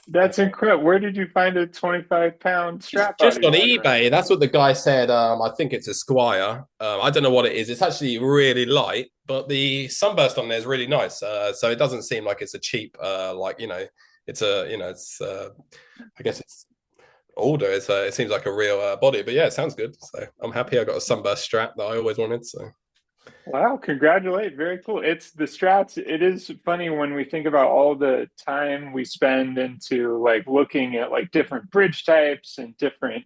That's incredible. Where did you find a 25-pound strap Just body, on by the way? eBay. That's what the guy said. I think it's a Squire. I don't know what it is. It's actually really light, but the sunburst on there is really nice. So it doesn't seem like it's a cheap, it's a, it's, I guess it's older. It seems like a real body, but yeah, it sounds good. So I'm happy I got a sunburst strap that I always wanted. So Wow, congratulate. Very cool. It's the strats. It is funny when we think about all the time we spend into like looking at like different bridge types and different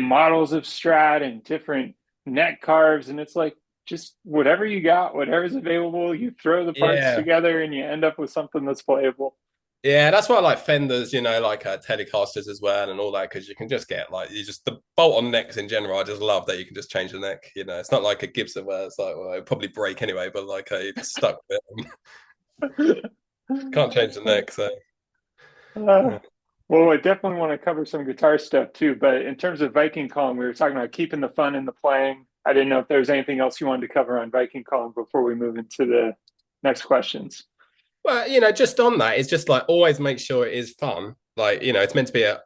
models of strat and different neck carves. And it's like just whatever you got, whatever's available, you throw the parts yeah, together and you end up with something that's playable. yeah, that's why I like Fenders, like Telecasters as well and all that, because you can just get like you just the bolt on necks in general. I just love that you can just change the neck. It's not like a Gibson where it's like, well, it'd probably break anyway, but like you're stuck with it. Can't change the neck. So Uh, well, I definitely want to cover some guitar stuff too. But in terms of Viking Kong, we were talking about keeping the fun in the playing. I didn't know if there was anything else you wanted to cover on Viking Kong before we move into the next questions. well, just on that, it's just like always make sure it is fun. Like, it's meant to be at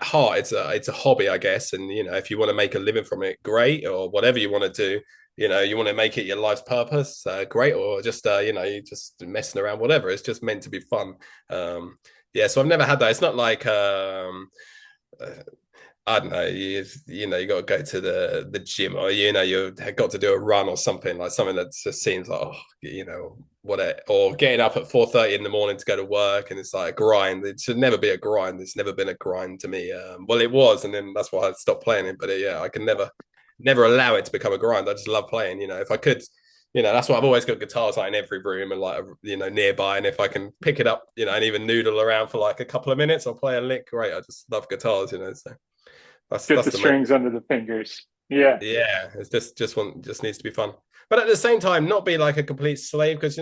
heart, it's a hobby, I guess. And if you want to make a living from it, great, or whatever you want to do, you want to make it your life's purpose, great, or just you just messing around, whatever. It's just meant to be fun. Yeah, so I've never had that. It's not like uh, I don't know, you got to go to the gym, or you got to do a run or something, like something that just seems like, or getting up at 4:30 in the morning to go to work, and it's like a grind. It should never be a grind. It's never been a grind to me. Well, it was, and then that's why I stopped playing it. But yeah, I can never allow it to become a grind. I just love playing. If I could, that's why I've always got guitars like in every room and like nearby. And if I can pick it up, and even noodle around for like a couple of minutes, I'll play a lick. Great. I just love guitars. So. Get That's the the main. strings under the fingers. Yeah. Yeah, it's just needs to be fun, but at the same time, not be like a complete slave. Because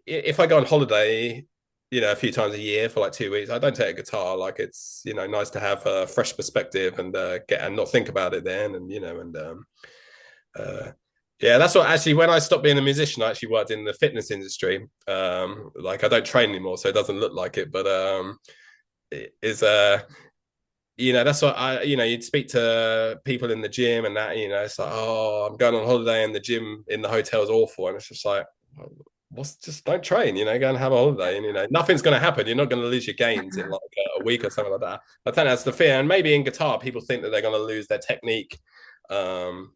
if I go on holiday, a few times a year for like 2 weeks, I don't take a guitar. Like it's nice to have a fresh perspective and get and not think about it then, and uh, yeah, that's what actually when I stopped being a musician, I actually worked in the fitness industry. Like I don't train anymore, so it doesn't look like it, but it is that's what you'd speak to people in the gym and that, it's like, oh, I'm going on holiday and the gym in the hotel is awful. And it's just like, what's just don't train, go and have a holiday. And, nothing's going to happen. You're not going to lose your gains in like a week or something like that. I think that's the fear. And maybe in guitar, people think that they're going to lose their technique. And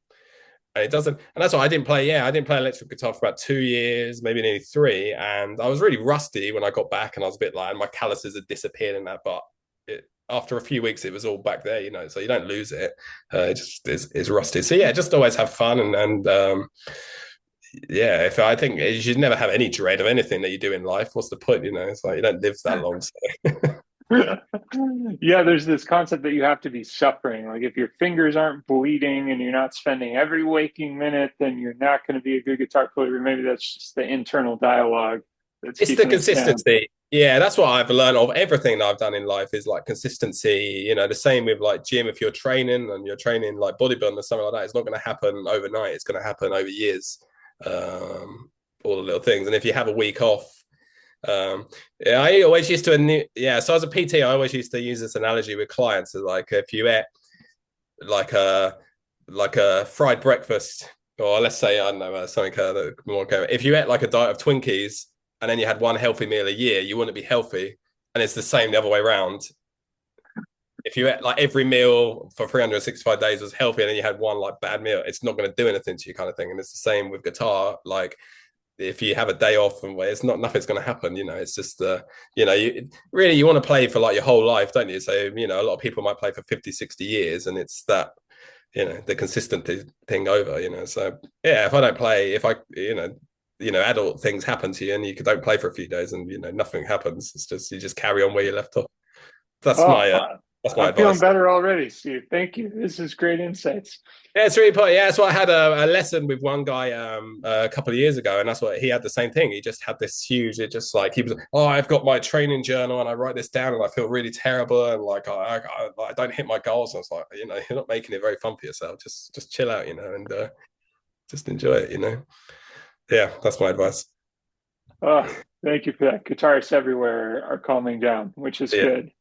it doesn't. And that's why I didn't play. Yeah, I didn't play electric guitar for about 2 years, maybe nearly 3. And I was really rusty when I got back, and I was a bit like, my calluses had disappeared in that. But after a few weeks, it was all back there, so you don't lose it. It just is rusty. So yeah, just always have fun and yeah. If I think you should never have any dread of anything that you do in life. What's the point? It's like you don't live that long. So. Yeah, there's this concept that you have to be suffering. Like if your fingers aren't bleeding and you're not spending every waking minute, then you're not going to be a good guitar player. Maybe that's just the internal dialogue that's It's the keeping us down. consistency. Yeah, that's what I've learned of everything that I've done in life is like consistency. The same with like gym. If you're training and you're training like bodybuilding or something like that, it's not going to happen overnight. It's going to happen over years. All the little things. And if you have a week off, Um, yeah, I always used to, yeah. So as a PT, I always used to use this analogy with clients. Like if you ate like a like a fried breakfast, or let's say I don't know something more. If you ate like a diet of Twinkies and then you had one healthy meal a year, you wouldn't be healthy. And it's the same the other way around. If you ate like every meal for 365 days was healthy and then you had one like bad meal, it's not going to do anything to you, kind of thing. And it's the same with guitar. Like if you have a day off and it's not, nothing's going to happen, it's just you really, you want to play for like your whole life, don't you? So a lot of people might play for 50, 60 years, and it's that, the consistent thing over, so yeah, if I don't play, if I adult things happen to you and you don't play for a few days and nothing happens, it's just you just carry on where you left off. that's Oh, my uh, that's my I'm feeling advice. better already, Steve. Thank you. This is great insights. Yeah, it's really important. Yeah, so I had a lesson with one guy a couple of years ago, and that's what he had the same thing. He just had this huge. It just like he was, oh, I've got my training journal, and I write this down, and I feel really terrible, and like I don't hit my goals. And I was like, you're not making it very fun for yourself. Just chill out, and just enjoy it. Yeah, that's my advice. Oh, thank you for that. Guitarists everywhere are calming down, which is Yeah, good.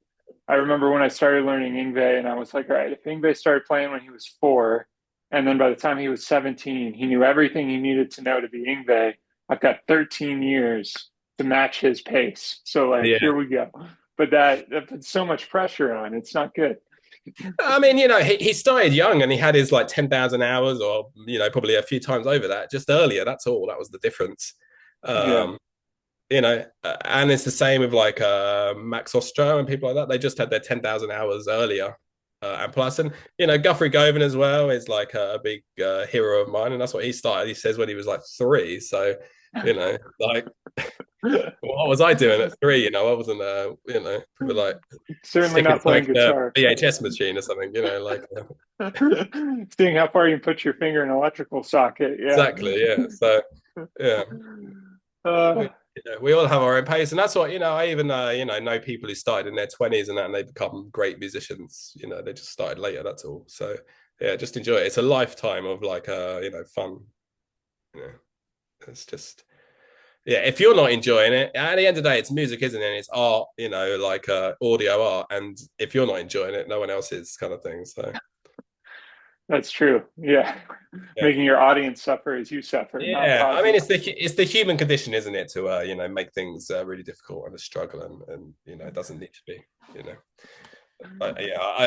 I remember when I started learning Ingve, and I was like, all right, if Ingve started playing when he was 4, and then by the time he was 17, he knew everything he needed to know to be Ingve, I've got 13 years to match his pace. So, like, yeah. here we go. But that puts so much pressure on. It's not good. I mean, he started young and he had his like 10,000 hours, or probably a few times over that just earlier. That's all. That was the difference. Yeah. Um, and it's the same with like Max Ostro and people like that. They just had their 10,000 hours earlier. And plus, and Guthrie Govan as well is like a big hero of mine, and that's what he started. He says when he was like 3. So, like what was I doing at 3? I wasn't, probably like Certainly sticking not playing something to a guitar. VHS machine or something. Like Seeing how far you can put your finger in an electrical socket. Yeah. exactly, yeah. So yeah, Uh, we all have our own pace, and that's what I even know people who started in their 20s and that, and they become great musicians. They just started later. That's all. So yeah, just enjoy it. It's a lifetime of like fun. You know, it's just yeah. If you're not enjoying it, at the end of the day, it's music, isn't it? And it's art. Like audio art, and if you're not enjoying it, no one else is, kind of thing. So that's true. Yeah. yeah. Making your audience suffer as you suffer, not Yeah, I mean positive. it's the human condition, isn't it, to make things really difficult and a struggle, and it doesn't need to be. You know,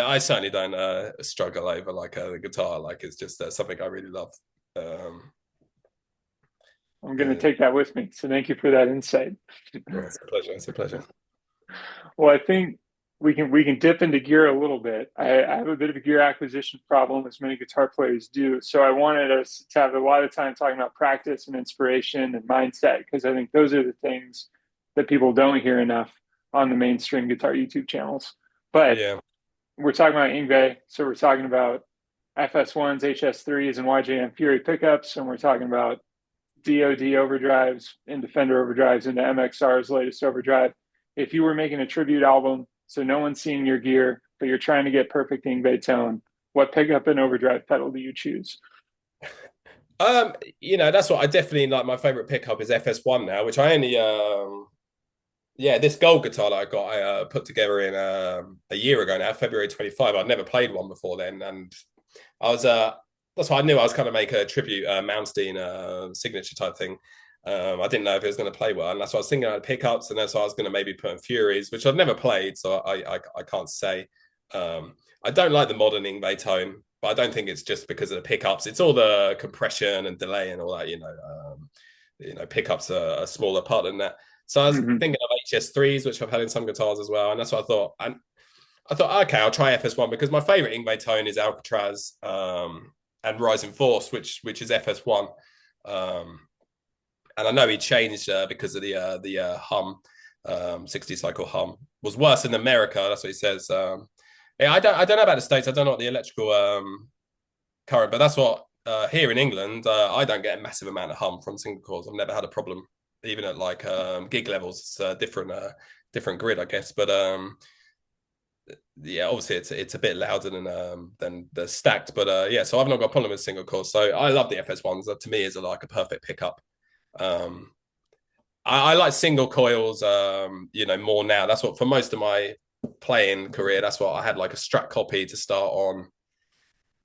I certainly don't struggle over like the guitar. Like it's just something I really love. Um, I'm going to uh, take that with me. So thank you for that insight. well, it's a pleasure. It's a pleasure. Well, I think we can dip into gear a little bit. I have a bit of a gear acquisition problem, as many guitar players do. So I wanted us to have a lot of time talking about practice and inspiration and mindset, because I think those are the things that people don't hear enough on the mainstream guitar YouTube channels. But Yeah, we're talking about Ingve, so we're talking about FS1s, HS3s, and YJM Fury pickups, and we're talking about DoD overdrives and Defender overdrives into MXR's latest overdrive. If you were making a tribute album, so no one's seeing your gear, but you're trying to get perfect Ingve tone, what pickup and overdrive pedal do you choose? that's what I definitely like. My favorite pickup is FS1 now, which I only yeah, this gold guitar that I got, I put together in a year ago now, February 25. I'd never played one before then, and I was that's why I knew I was kind of make a tribute Malmsteen signature type thing. I didn't know if it was going to play well, and that's why I was thinking about pickups, and that's why I was going to maybe put in Furies, which I've never played, so I can't say. I don't like the modern Ingve tone, but I don't think it's just because of the pickups. It's all the compression and delay and all that. Pickups are a smaller part than that. So I was Mm-hmm. thinking of HS3s, which I've had in some guitars as well, and that's what I thought. And I thought, okay, I'll try FS1 because my favorite Ingve tone is Alcatraz and Rising Force, which is FS1. Um, and I know he changed because of the hum, 60 cycle hum was worse in America. That's what he says. Yeah, I don't know about the States. I don't know what the electrical current, but that's what here in England. I don't get a massive amount of hum from single coils. I've never had a problem, even at like gig levels. It's a different grid, I guess. But yeah, obviously it's a bit louder than the stacked. But yeah, so I've not got a problem with single coils. So I love the FS ones. That to me is like a perfect pickup. Um, I like single coils, more now. That's what for most of my playing career. That's what I had like a Strat copy to start on.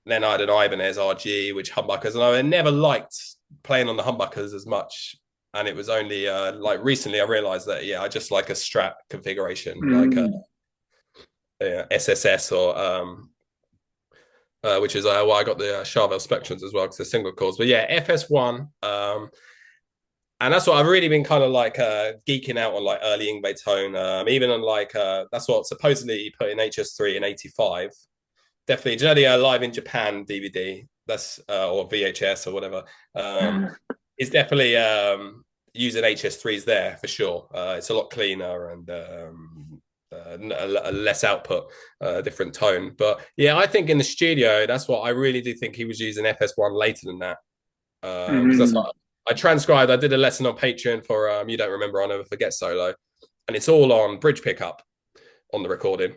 Then I had an Ibanez RG, which humbuckers, and I never liked playing on the humbuckers as much. And it was only like recently I realized that I just like a Strat configuration, like Mm. a SSS or which is why I got the Charvel Spectrums as well because they're single coils. But yeah, FS1. And that's what I've really been kind of like geeking out on, like early Ingve tone. Even on like that's what supposedly put in HS3 in '85. Definitely, do you know the Live in Japan DVD? That's or VHS or whatever. It's definitely using HS3s there for sure. It's a lot cleaner and a less output, different tone. But yeah, I think in the studio, that's what I really do think he was using FS1 later than that. Because that's Mm. what I transcribed. I did a lesson on Patreon for You Don't Remember, I'll Never Forget solo, and it's all on bridge pickup on the recording.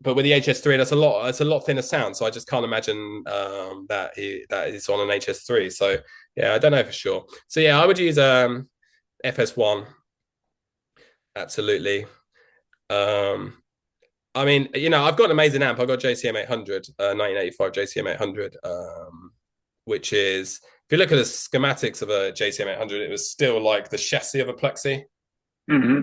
But with the HS3, that's a lot thinner sound. So I just can't imagine that it's on an HS3. So yeah, I don't know for sure. So yeah, I would use FS1 absolutely. Um, I mean, I've got an amazing amp. I've got JCM 800, 1985 JCM 800, which is, if you look at the schematics of a JCM 800, it was still like the chassis of a Plexi, Hmm.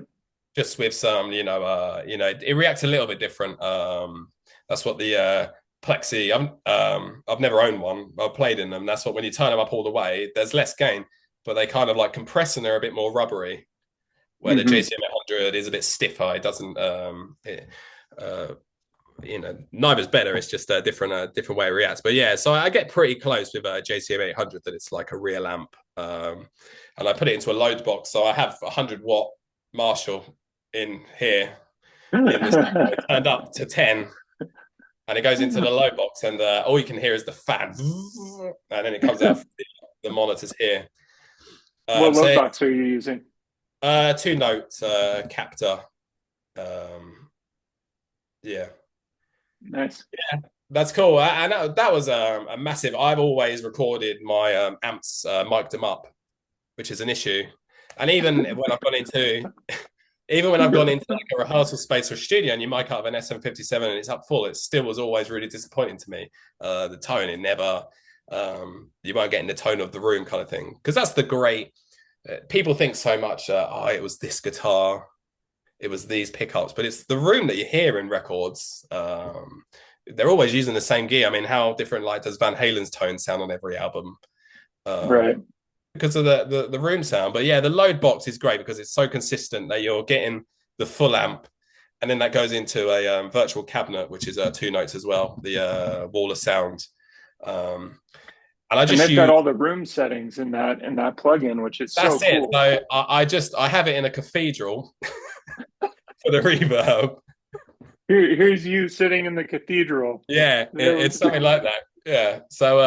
just with some, it reacts a little bit different. That's what the Plexi. I've never owned one. I've played in them. That's what when you turn them up all the way, there's less gain, but they kind of like compress and they're a bit more rubbery. Where the Hmm. JCM 800 is a bit stiffer. It doesn't. Neither's better. It's just a different way it reacts. But yeah, so I get pretty close with a JCM 800 that it's like a real amp. And I put it into a load box, so I have a 100-watt Marshall in here in this turned up to 10, and it goes into the load box, and all you can hear is the fan, and then it comes out the monitors here. What load So box are you using? two note captor. Um, yeah. Nice. That's cool. And that was a massive. I've always recorded my amps, mic'd them up, which is an issue. And even when I've gone into like a rehearsal space or studio and you mic up an SM57 and it's up full, it still was always really disappointing to me. The tone, it never, you weren't getting the tone of the room kind of thing. Because that's the great, people think so much, it was this guitar, it was these pickups, but it's the room that you hear in records. They're always using the same gear. I mean, how different like does Van Halen's tone sound on every album? Right. Because of the room sound. But yeah, the load box is great because it's so consistent that you're getting the full amp, and then that goes into a virtual cabinet, which is two notes as well, the wall of sound. Um, and I And just they've got use all the room settings in that plugin, which is so that's it. cool. So I have it in a cathedral for the reverb. Here's you sitting in the cathedral. Yeah, it's something like that. Yeah. So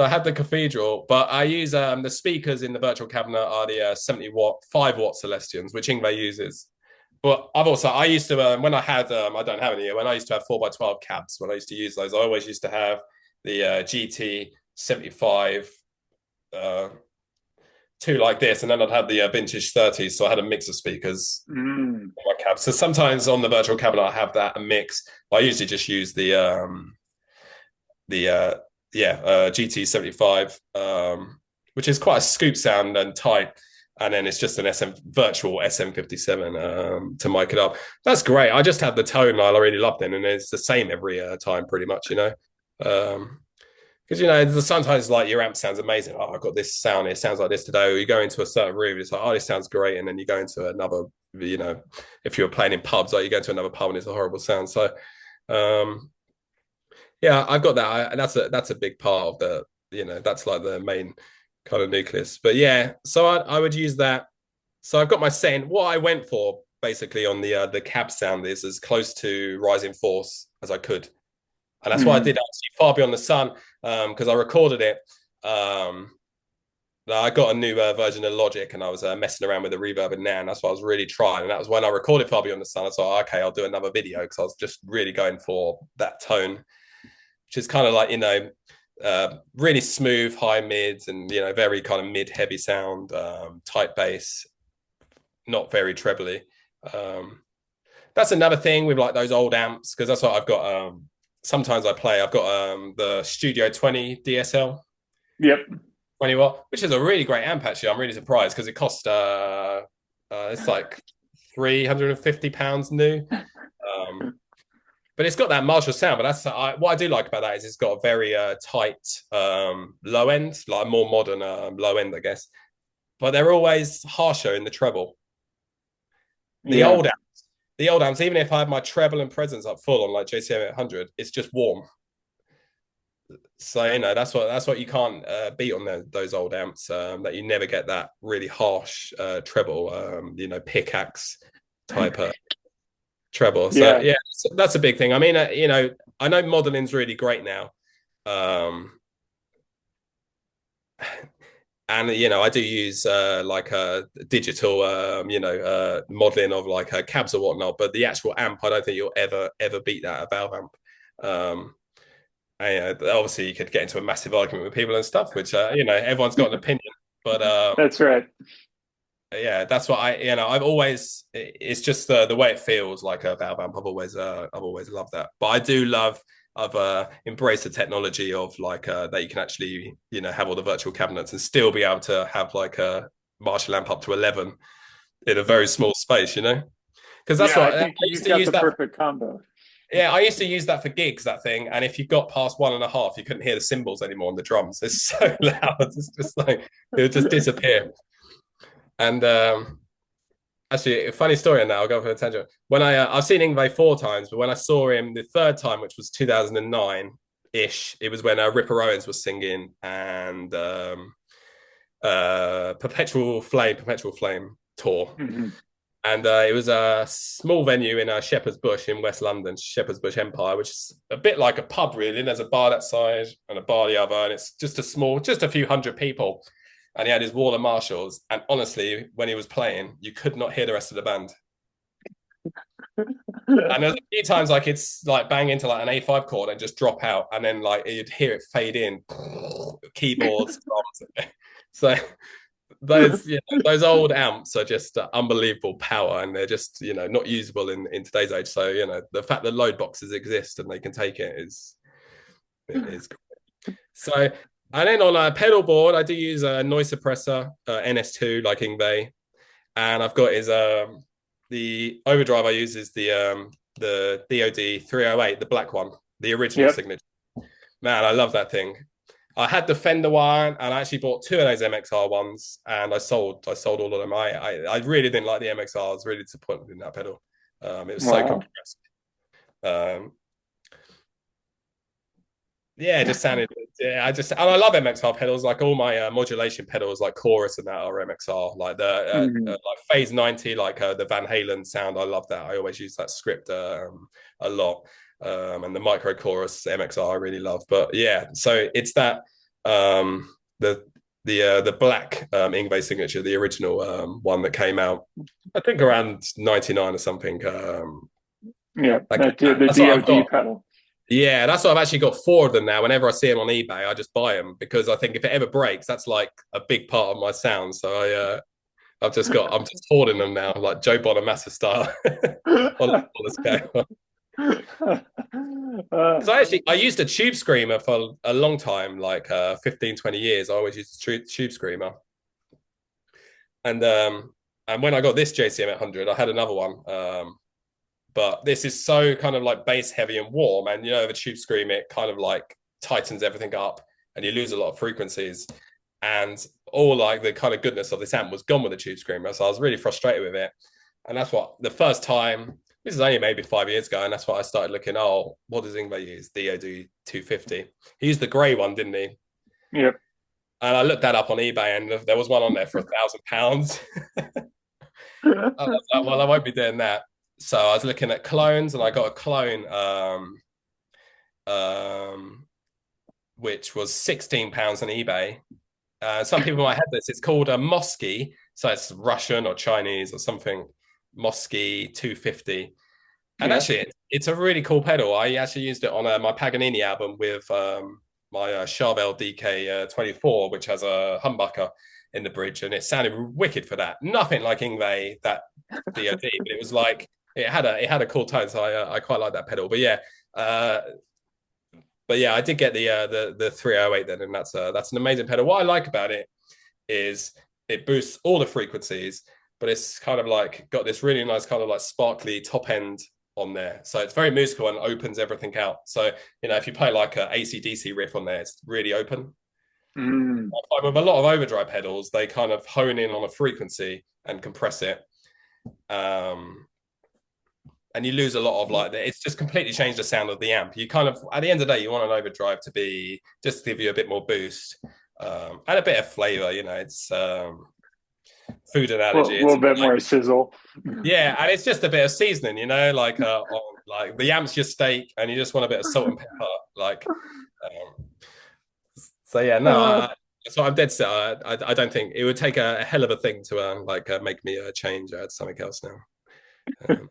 I had the cathedral, but I use the speakers in the virtual cabinet are the 70-watt, 5-watt Celestians, which Ingve uses. But I used to when I had I don't have any when I used to have 4x12 cabs. When I used to use those, I always used to have the GT 75 two like this, and then I'd have the vintage 30s. So I had a mix of speakers Mm. on my cab. So sometimes on the virtual cabinet I have that a mix. I usually just use the GT 75, which is quite a scoop sound and tight. And then it's just an virtual SM57 to mic it up. That's great. I just had the tone I really loved it, and it's the same every time, pretty much. Because sometimes like your amp sounds amazing. Oh, I've got this sound. It sounds like this today. Or you go into a certain room, it's like, oh, this sounds great, and then you go into another. If you're playing in pubs, like you go to another pub and it's a horrible sound. So, yeah, I've got that, and that's a big part of the. That's like the main kind of nucleus. But yeah, so I would use that. So I've got my setting. What I went for basically on the cab sound is as close to Rising Force as I could, and that's why I Mm. did actually Far Beyond the Sun because I recorded it. I got a new version of Logic, and I was messing around with the reverb in there, and that's what I was really trying. And that was when I recorded Far Beyond the Sun. I thought, okay, I'll do another video because I was just really going for that tone, which is kind of like Really smooth high mids and very kind of mid heavy sound, tight bass, not very trebly. Um, that's another thing with like those old amps, because that's what I've got. Sometimes I've got the Studio 20 DSL Yep. 20 watt, which is a really great amp. Actually, I'm really surprised because it cost it's like £350 new. But it's got that Marshall sound. But what I do like about that is it's got a very tight low end, like a more modern low end, I guess. But they're always harsher in the treble. The Yeah. old amps, even if I have my treble and presence up full on like JCM 800, it's just warm. So that's what you can't beat on those old amps. That you never get that really harsh treble, pickaxe type treble. So Yeah. yeah, that's a big thing. I mean, I know modeling's really great now, and I do use like a digital, modeling of like cabs or whatnot. But the actual amp, I don't think you'll ever beat that, a valve amp. And, obviously, you could get into a massive argument with people and stuff, which everyone's got an opinion. But That's right. yeah, that's what I've always. It's just the way it feels like a valve amp. I've always loved that. But I do love. I've embraced the technology of like that you can actually have all the virtual cabinets and still be able to have like a Marshall amp up to 11 in a very small space. Because that's Yeah, what I I think used you've to got use the that. perfect combo. Yeah, I used to use that for gigs, that thing. And if you got past 1.5, you couldn't hear the cymbals anymore on the drums. It's so loud. It's just like it would just disappear. And actually, a funny story on that. I'll go for a tangent. When I've seen Ingve 4 times, but when I saw him the third time, which was 2009 ish, it was when Ripper Owens was singing and Perpetual Flame tour. Mhm. And it was a small venue in Shepherd's Bush in West London, Shepherd's Bush Empire, which is a bit like a pub, really. There's a bar that side and a bar the other, and it's just just a few hundred people. And he had his wall of Marshalls. And honestly, when he was playing, you could not hear the rest of the band. And there's a few times like it's like bang into like an A5 chord and just drop out, and then like you'd hear it fade in, keyboards, drums. So those old amps are just unbelievable power, and they're just not usable in today's age. So the fact that load boxes exist and they can take it is great. So and then on a pedal board, I do use a noise suppressor, NS2 like Ingve, and I've got the overdrive I use is the DoD 308, the black one, the original Yep. signature. Man, I love that thing. I had the Fender one, and I actually bought 2 of those MXR ones, and I sold all of them. I really didn't like the MXR. I was really disappointed in that pedal. It was so Wow. compressed. Yeah, it just sounded. Yeah, and I love MXR pedals. Like all my modulation pedals, like chorus and that, are MXR. Like the Mhm. like Phase 90, like the Van Halen sound. I love that. I always use that script a lot. And the micro chorus MXR I really love. But yeah, so it's that the black Ingve signature, the original one that came out, I think around 99 or something. Yeah, the That's what I've DoD got. pedal. Yeah, that's what I've actually got 4 of them now. Whenever I see them on eBay, I just buy them because I think if it ever breaks, that's like a big part of my sound. So I'm just hoarding them now, like Joe Bonamassa style on the scale. So I used a tube screamer for a long time, like 15, 20 years. I always used a tube screamer. And when I got this JCM 800, I had another one. But this is so kind of like bass heavy and warm. And the tube scream, it kind of like tightens everything up and you lose a lot of frequencies. And all like the kind of goodness of this amp was gone with the tube screamer. So I was really frustrated with it. And that's what the first time, this is only maybe 5 years ago, and that's why I started looking, what does Ingve use? DoD 250. He used the grey one, didn't he? Yep. And I looked that up on eBay, and there was one on there for £1,000. I was like, well, I won't be doing that. So I was looking at clones, and I got a clone, which was £16 on eBay. Some people might have this. It's called a Mosky, so it's Russian or Chinese or something. Mosky 250, and Yep. actually, it's a really cool pedal. I actually used it on my Paganini album with my Charvel DK 24, which has a humbucker in the bridge, and it sounded wicked for that. Nothing like Ingve that DOD, but it was like it had a cool tone, so I quite like that pedal. Uh, but yeah, I did get the 308 then, and that's an amazing pedal. What I like about it is it boosts all the frequencies, but it's kind of like got this really nice kind of like sparkly top end on there. So it's very musical and opens everything out. So, if you play like a AC/DC riff on there, it's really open. Mm. With a lot of overdrive pedals, they kind of hone in on a frequency and compress it. And you lose a lot of it's just completely changed the sound of the amp. You kind of, at the end of the day, you want an overdrive to be just to give you a bit more boost, and a bit of flavor. It's food analogy. A It's little bit like, more sizzle. yeah, and it's just a bit of seasoning, like the amp's your steak, and you just want a bit of salt and pepper, so yeah, no, Uh, so I'm dead set. I don't think it would take a hell of a thing to make me change to something else now. Um,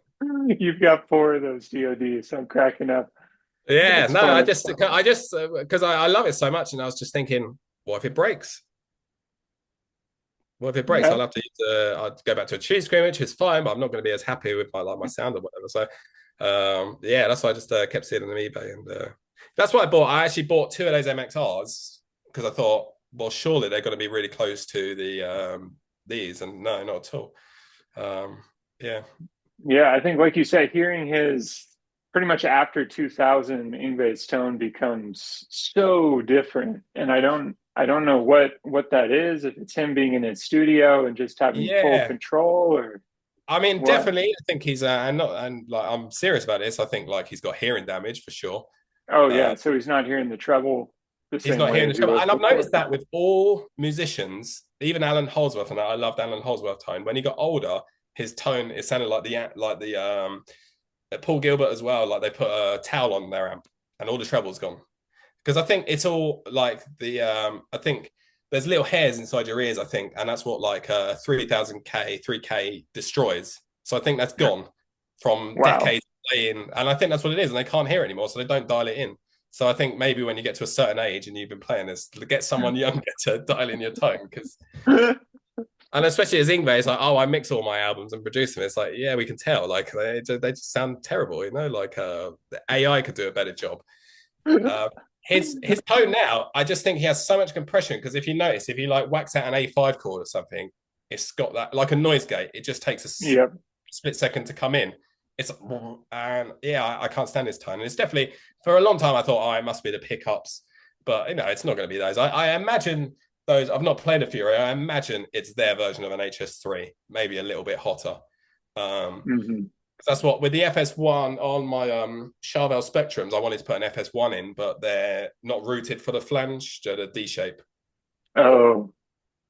you've got four of those DODs. I'm cracking up. yeah, That's no, funny. I just because I love it so much, and I was just thinking, what if it breaks? What if it breaks? Yeah. I'll go back to a cheese screen, which is fine, but I'm not going to be as happy with my sound or whatever. So, yeah, that's why I just kept seeing them on eBay, and that's what I bought. I actually bought two of those MXRs because I thought, well, surely they're going to be really close to these, and no, not at all. Yeah, Yeah, I think like you said, hearing his pretty much after 2000, Ingve's tone becomes so different. And I don't know what that is, if it's him being in his studio and just having full yeah. control or I mean, what. definitely. I think he's and like I'm serious about this. I think like he's got hearing damage for sure. Oh Uh, yeah, so he's not hearing the treble the he's same not way hearing the as he trouble, was and I've before. noticed that with all musicians, even Alan Holdsworth, and I loved Alan Holdsworth tone. When he got older, his tone it sounded like the Paul Gilbert as well. Like they put a towel on their amp, and all the treble's gone. Because I think it's all like I think there's little hairs inside your ears, I think, and that's what like 3000K 3K destroys. So I think that's gone from Wow. decades of playing, and I think that's what it is, and they can't hear it anymore, so they don't dial it in. So I think maybe when you get to a certain age and you've been playing this, get someone younger to dial in your tone, because and especially as Ingve, it's like, oh, I mix all my albums and produce them. It's like, yeah, we can tell, like they just sound terrible, like the AI could do a better job. Uh, his tone now, I just think he has so much compression because if you notice, if you like wax out an A5 chord or something, it's got that like a noise gate. It just takes a Yep. split second to come in. It's and yeah, I can't stand his tone. And it's definitely for a long time I thought, oh, it must be the pickups, but it's not going to be those. I imagine those. I've not played a Fury. I imagine it's their version of an HS3, maybe a little bit hotter. Um, Hmm. that's what with the FS1 on my Charvel Spectrums, I wanted to put an FS1 in, but they're not routed for the flange, to the D shape. Oh,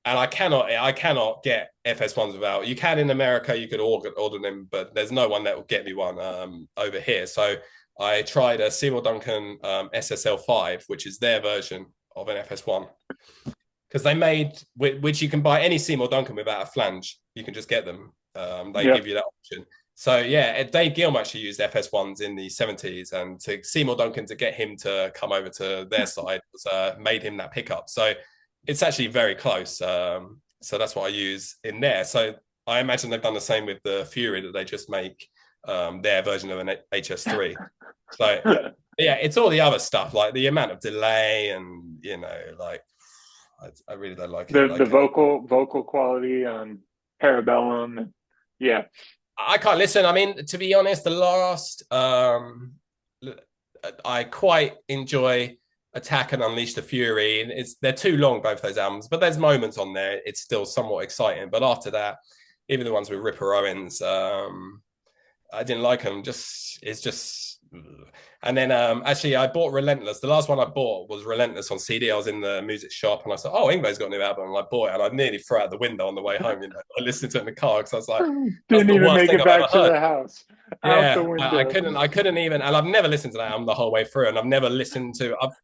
And I cannot get FS1s without. You can in America, you could order them, but there's no one that will get me one over here. So I tried a Seymour Duncan SSL5, which is their version of an FS1, because they made which you can buy any Seymour Duncan without a flange. You can just get them. They give yep. you that option. So yeah, Dave Gilm actually used FS1s in the 70s, and to Seymour Duncan to get him to come over to their side was made him that pickup. So it's actually very close. So that's what I use in there. So I imagine they've done the same with the Fury, that they just make their version of an HS3. So yeah, it's all the other stuff like the amount of delay and like I really don't like it. The vocal quality on Parabellum. Yeah. I can't listen. I mean, to be honest, the last I quite enjoy Attack and Unleash the Fury. And they're too long, both those albums, but there's moments on there. It's still somewhat exciting. But after that, even the ones with Ripper Owens, I didn't like them. It's just. And then actually, I bought Relentless. The last one I bought was Relentless on CD. I was in the music shop and I said, "Oh, Ingve's got a new album." And I bought it, and I nearly threw it out the window on the way home. I listened to it in the car because I was like, "That's Didn't the even worst make thing it I've ever back to heard." the house. Out the Yeah, I window. couldn't. I couldn't even, and I've never listened to that album the whole way through. And I've never listened to. I've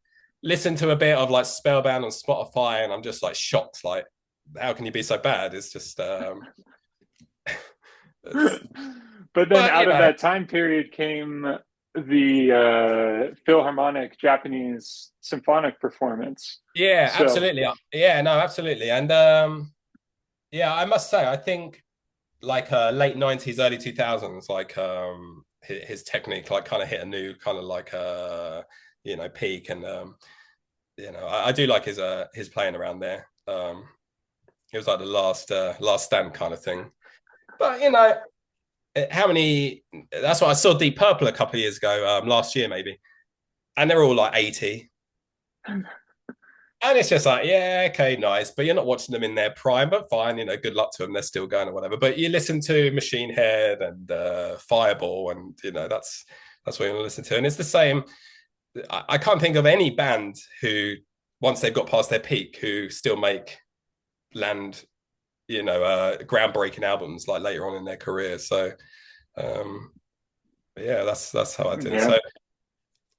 listened to a bit of like Spellbound on Spotify, and I'm just like shocked. Like, how can you be so bad? It's just. It's, But then but out of that time period came the Philharmonic Japanese symphonic performance. Yeah, So absolutely. Yeah, no, absolutely. And yeah, I must say, I think like late 90s, early 2000s, like his technique like kind of hit a new kind of like peak. And I do like his playing around there. It was like the last stand kind of thing. But how many? That's what I saw Deep Purple a couple of years ago, last year maybe, and they're all like 80. And it's just like, yeah, okay, nice. But you're not watching them in their prime, but fine, good luck to them. They're still going or whatever. But you listen to Machine Head and Fireball, and that's what you want to listen to. And it's the same. I can't think of any band who, once they've got past their peak, who still make land, groundbreaking albums like later on in their career. So, um, yeah, that's how I do it. yeah,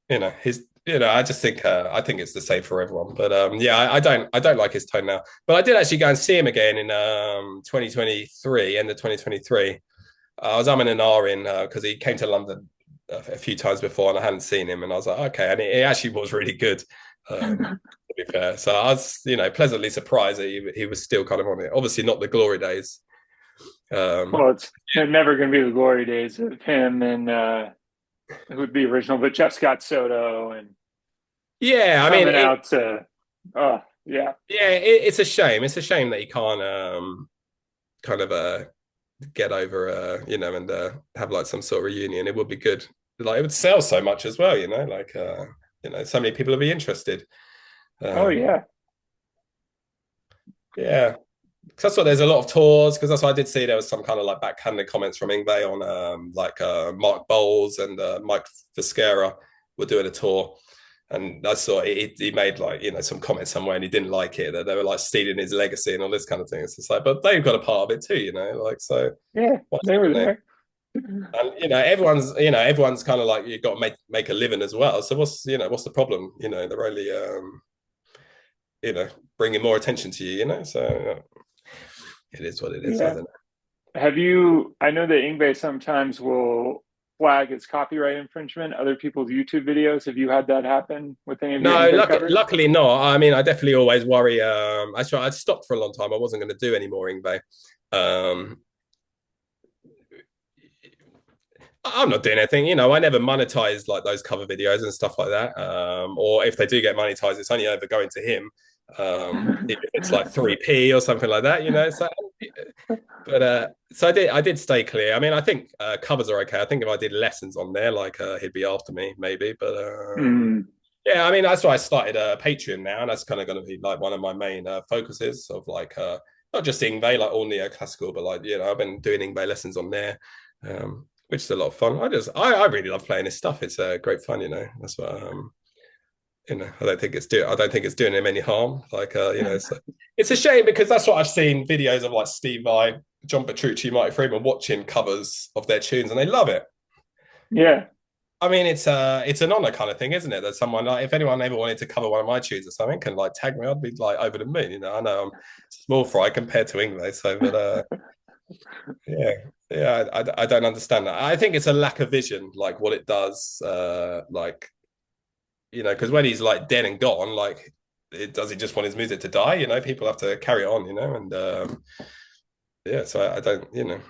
So, his I think it's the same for everyone. But yeah, I don't like his tone now. But I did actually go and see him again in 2023, end of 2023. I was umming and ahhing because he came to London a few times before and I hadn't seen him, and I was like, okay, and it actually was really good. To be fair, so I was pleasantly surprised that he was still kind of on it. Obviously, not the glory days. well, it's never going to be the glory days of him and who would be original, but Jeff Scott Soto and Yeah, I mean, coming out to, oh yeah, yeah, it's a shame. It's a shame that he can't kind of get over and have like some sort of reunion. It would be good. Like it would sell so much as well, like so many people would be interested. oh Um yeah, yeah. Because that's what there's a lot of tours, because that's what I did see there was some kind of like backhanded comments from Ingve on Mark Bowles and Mike Viscera were doing a tour. And I saw he made like some comments somewhere, and he didn't like it, that they were like stealing his legacy and all this kind of thing. It's just like, but they've got a part of it too, like so. yeah, What's they were happening? there. And everyone's kind of like you've got to make a living as well. So what's the problem? They're only you know bringing more attention to you. So it is what it is. I Yeah. don't know. Have you, I know that Ingve sometimes will flag as copyright infringement other people's YouTube videos. Have you had that happen with any of your No, Ingve covers? luckily not. I mean, I definitely always worry. I stopped for a long time. I wasn't going to do any more Ingve. Um, I'm not doing anything. I never monetize like those cover videos and stuff like that. Or if they do get monetized, it's only over going to him. If it's like 3p or something like that. So, but so I did stay clear. I mean, I think covers are okay. I think if I did lessons on there, like he'd be after me maybe. But Mm, yeah, I mean, that's why I started a Patreon now, and that's kind of going to be like one of my main focuses of like not just Ingve, like all neoclassical, but like I've been doing Ingve lessons on there, which is a lot of fun. I really love playing this stuff. It's great fun. That's what I don't think it's doing him any harm. Like it's a shame because that's what I've seen videos of like Steve Vai, John Petrucci, Marty Friedman watching covers of their tunes, and they love it. yeah. I mean, it's an honor kind of thing, isn't it? That someone like, if anyone ever wanted to cover one of my tunes or something, can like tag me, I'd be like over the moon. I know I'm small fry compared to Ingve, so but yeah, yeah, I don't understand that. I think it's a lack of vision, like what it does, like because when he's like dead and gone, like does he just want his music to die? People have to carry on, and yeah, so I don't,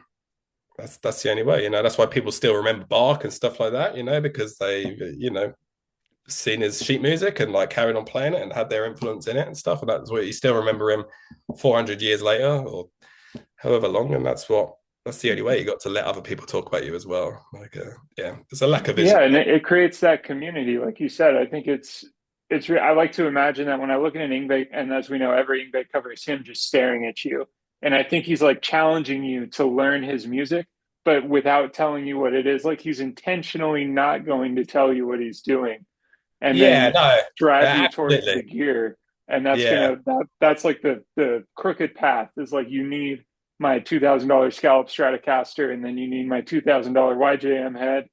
that's the only way, that's why people still remember Bach and stuff like that, because they seen his sheet music and like carried on playing it and had their influence in it and stuff, and that's what you still remember him 400 years later or however long. And that's the only way. You got to let other people talk about you as well. Like yeah, there's a lack of vision. Yeah, and it creates that community, like you said. I think I like to imagine that when I look at an Ingve, and as we know, every Ingve cover is him just staring at you. And I think he's like challenging you to learn his music, but without telling you what it is. Like he's intentionally not going to tell you what he's doing and Yeah, then no, drive you towards the absolutely. gear. And that's Yeah, that's like the crooked path is like you need my $2,000 scallop Stratocaster, and then you need my $2,000 YJM head,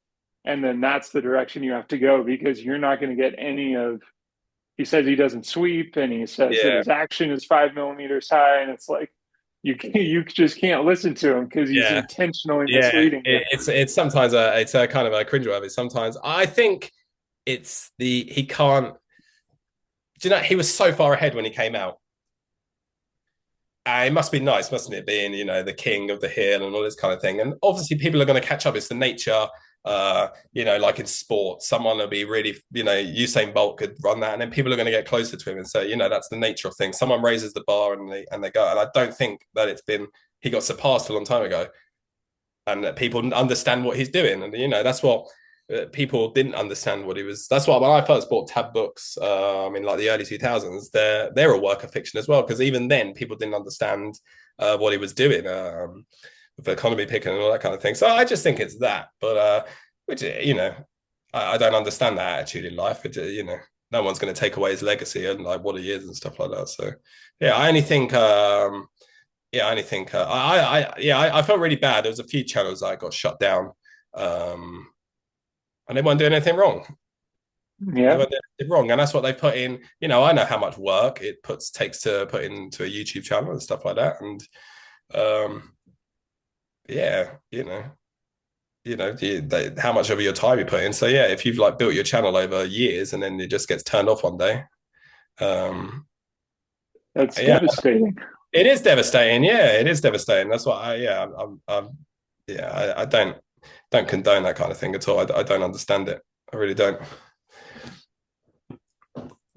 and then that's the direction you have to go because you're not going to get any of. He says he doesn't sweep, and he says that yeah, his action is 5 millimeters high, and it's like you just can't listen to him because he's Yeah, intentionally yeah. misleading you. It's sometimes it's a kind of a cringeworthy. Sometimes I think it's he can't. Do you know he was so far ahead when he came out? It must be nice, mustn't it, being the king of the hill and all this kind of thing. And obviously, people are going to catch up. It's the nature. Like in sport, someone will be really, Usain Bolt could run that, and then people are going to get closer to him and say, that's the nature of things. Someone raises the bar and they go. And I don't think that he got surpassed a long time ago, and that people understand what he's doing. And that's what people didn't understand what he was. That's why when I first bought tab books, in like the early 2000s, they're a work of fiction as well, because even then people didn't understand what he was doing, with economy picking and all that kind of thing. So I just think it's that, but which I don't understand that attitude in life. No one's going to take away his legacy and like what he is and stuff like that. So yeah, I only think. Yeah, I only think I felt really bad. There was a few channels that got shut down, and they weren't doing anything wrong. They Yeah, weren't doing anything wrong, and that's what they put in. I know how much work it takes to put into a YouTube channel and stuff like that, and um, yeah, how much of your time you put in. So yeah, if you've like built your channel over years and then it just gets turned off one day, um, that's yeah, devastating. it is devastating. Yeah, it is devastating. That's what I don't condone that kind of thing at all. I don't understand it. I really don't.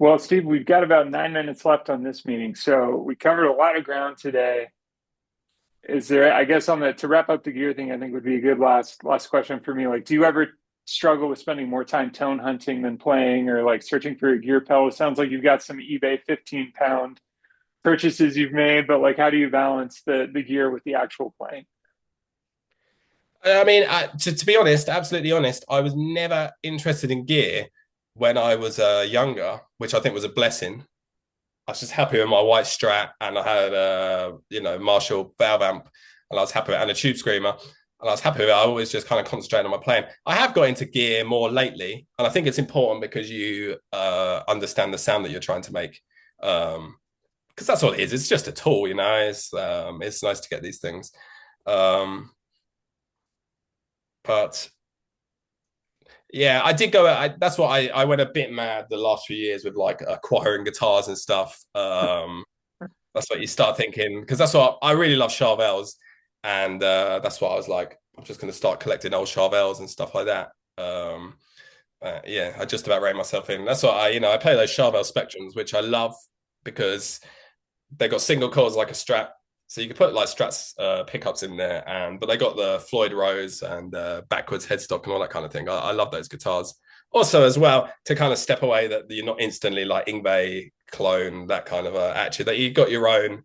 Well, Steve, we've got about 9 minutes left on this meeting, so we covered a lot of ground today. Is there, I guess, on the to wrap up the gear thing, I think would be a good last question for me. Like, do you ever struggle with spending more time tone hunting than playing, or like searching for a gear pedal? It sounds like you've got some eBay 15 pound purchases you've made, but like, how do you balance the gear with the actual playing? I mean, to be honest, absolutely honest, I was never interested in gear when I was younger, which I think was a blessing. I was just happy with my white Strat, and I had a Marshall valve amp, and I was happy with, and a tube screamer, and I was happy with it. I always just kind of concentrated on my playing. I have got into gear more lately, and I think it's important because you understand the sound that you're trying to make. Because that's all it is. It's just a tool, It's nice to get these things. But yeah, I did go. That's what I went a bit mad the last few years with like acquiring guitars and stuff. That's what you start thinking, because that's what I really love Charvels, and that's what I was like. I'm just going to start collecting old Charvels and stuff like that. Yeah, I just about ran myself in. That's what I play those Charvel Spectrums, which I love because they got single coils like a Strat, so you can put like Strats pickups in there, but they got the Floyd Rose and backwards headstock and all that kind of thing. I love those guitars. Also, as well, to kind of step away that you're not instantly like Ingve clone, that kind of attitude, that you got your own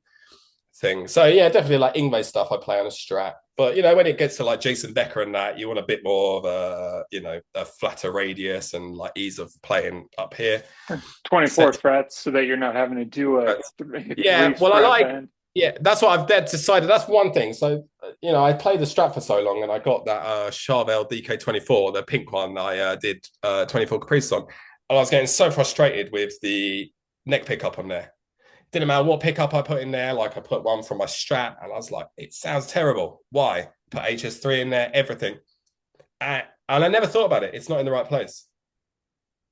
thing. So yeah, definitely like Ingve stuff I play on a Strat. But when it gets to like Jason Becker and that, you want a bit more of a flatter radius and like ease of playing up here. 24 Set. frets so that you're not having to do a Yeah, three well, I fret like. bend. Yeah, that's what I've decided. That's one thing. So, I played the Strat for so long, and I got that Charvel DK24, the pink one. I did 24 Caprice on, and I was getting so frustrated with the neck pickup on there. Didn't matter what pickup I put in there. Like I put one from my Strat, and I was like, it sounds terrible. Why? Put HS3 in there, everything, and I never thought about it. It's not in the right place.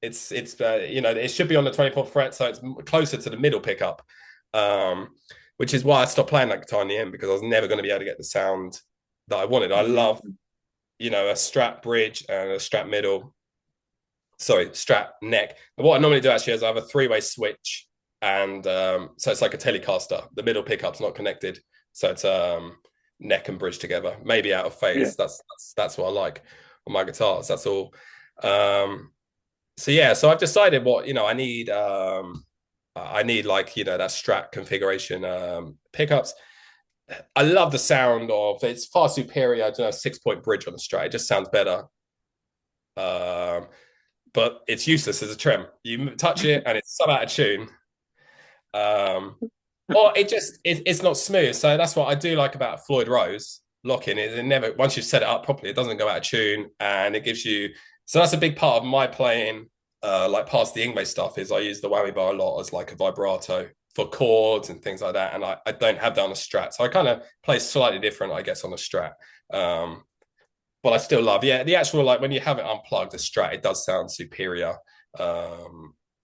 It should be on the 24th fret, so it's closer to the middle pickup. Which is why I stopped playing that guitar in the end, because I was never going to be able to get the sound that I wanted. I love, a Strat bridge and a Strat middle. Sorry, Strat neck. And what I normally do actually is I have a three-way switch, and so it's like a Telecaster. The middle pickup's not connected, so it's neck and bridge together. Maybe out of Yeah. phase. That's what I like on my guitars. That's all. So yeah, so I've decided what I need like that Strat configuration pickups. I love the sound of it's far superior. I don't know, 6-point bridge on the Strat. It just sounds better. But it's useless as a trem. You touch it and it's so out of tune. Or it's not smooth. So that's what I do like about Floyd Rose locking. It never, once you've set it up properly, it doesn't go out of tune, and it gives you. So that's a big part of my playing. Like past the Ingve stuff is I use the whammy bar a lot as like a vibrato for chords and things like that. And I don't have that on a Strat. So I kind of play slightly different, I guess, on a Strat. But I still love, yeah, the actual, like when you have it unplugged, the Strat, it does sound superior.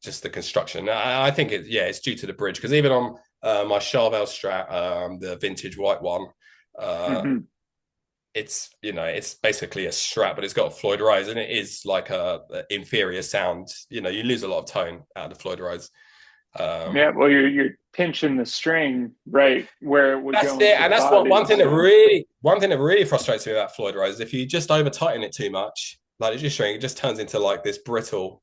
Just the construction. I think it's due to the bridge, because even on my Charvel Strat, the vintage white one, Hmm. it's basically a Strat, but it's got a Floyd Rose, and it is like a inferior sound. You lose a lot of tone out of the Floyd Rose. Yeah, well, you're pinching the string right where it would That's go it, into and the that's what body. So, one thing that really frustrates me about Floyd Rose. If you just over tighten it too much, like it's just string, it just turns into like this brittle,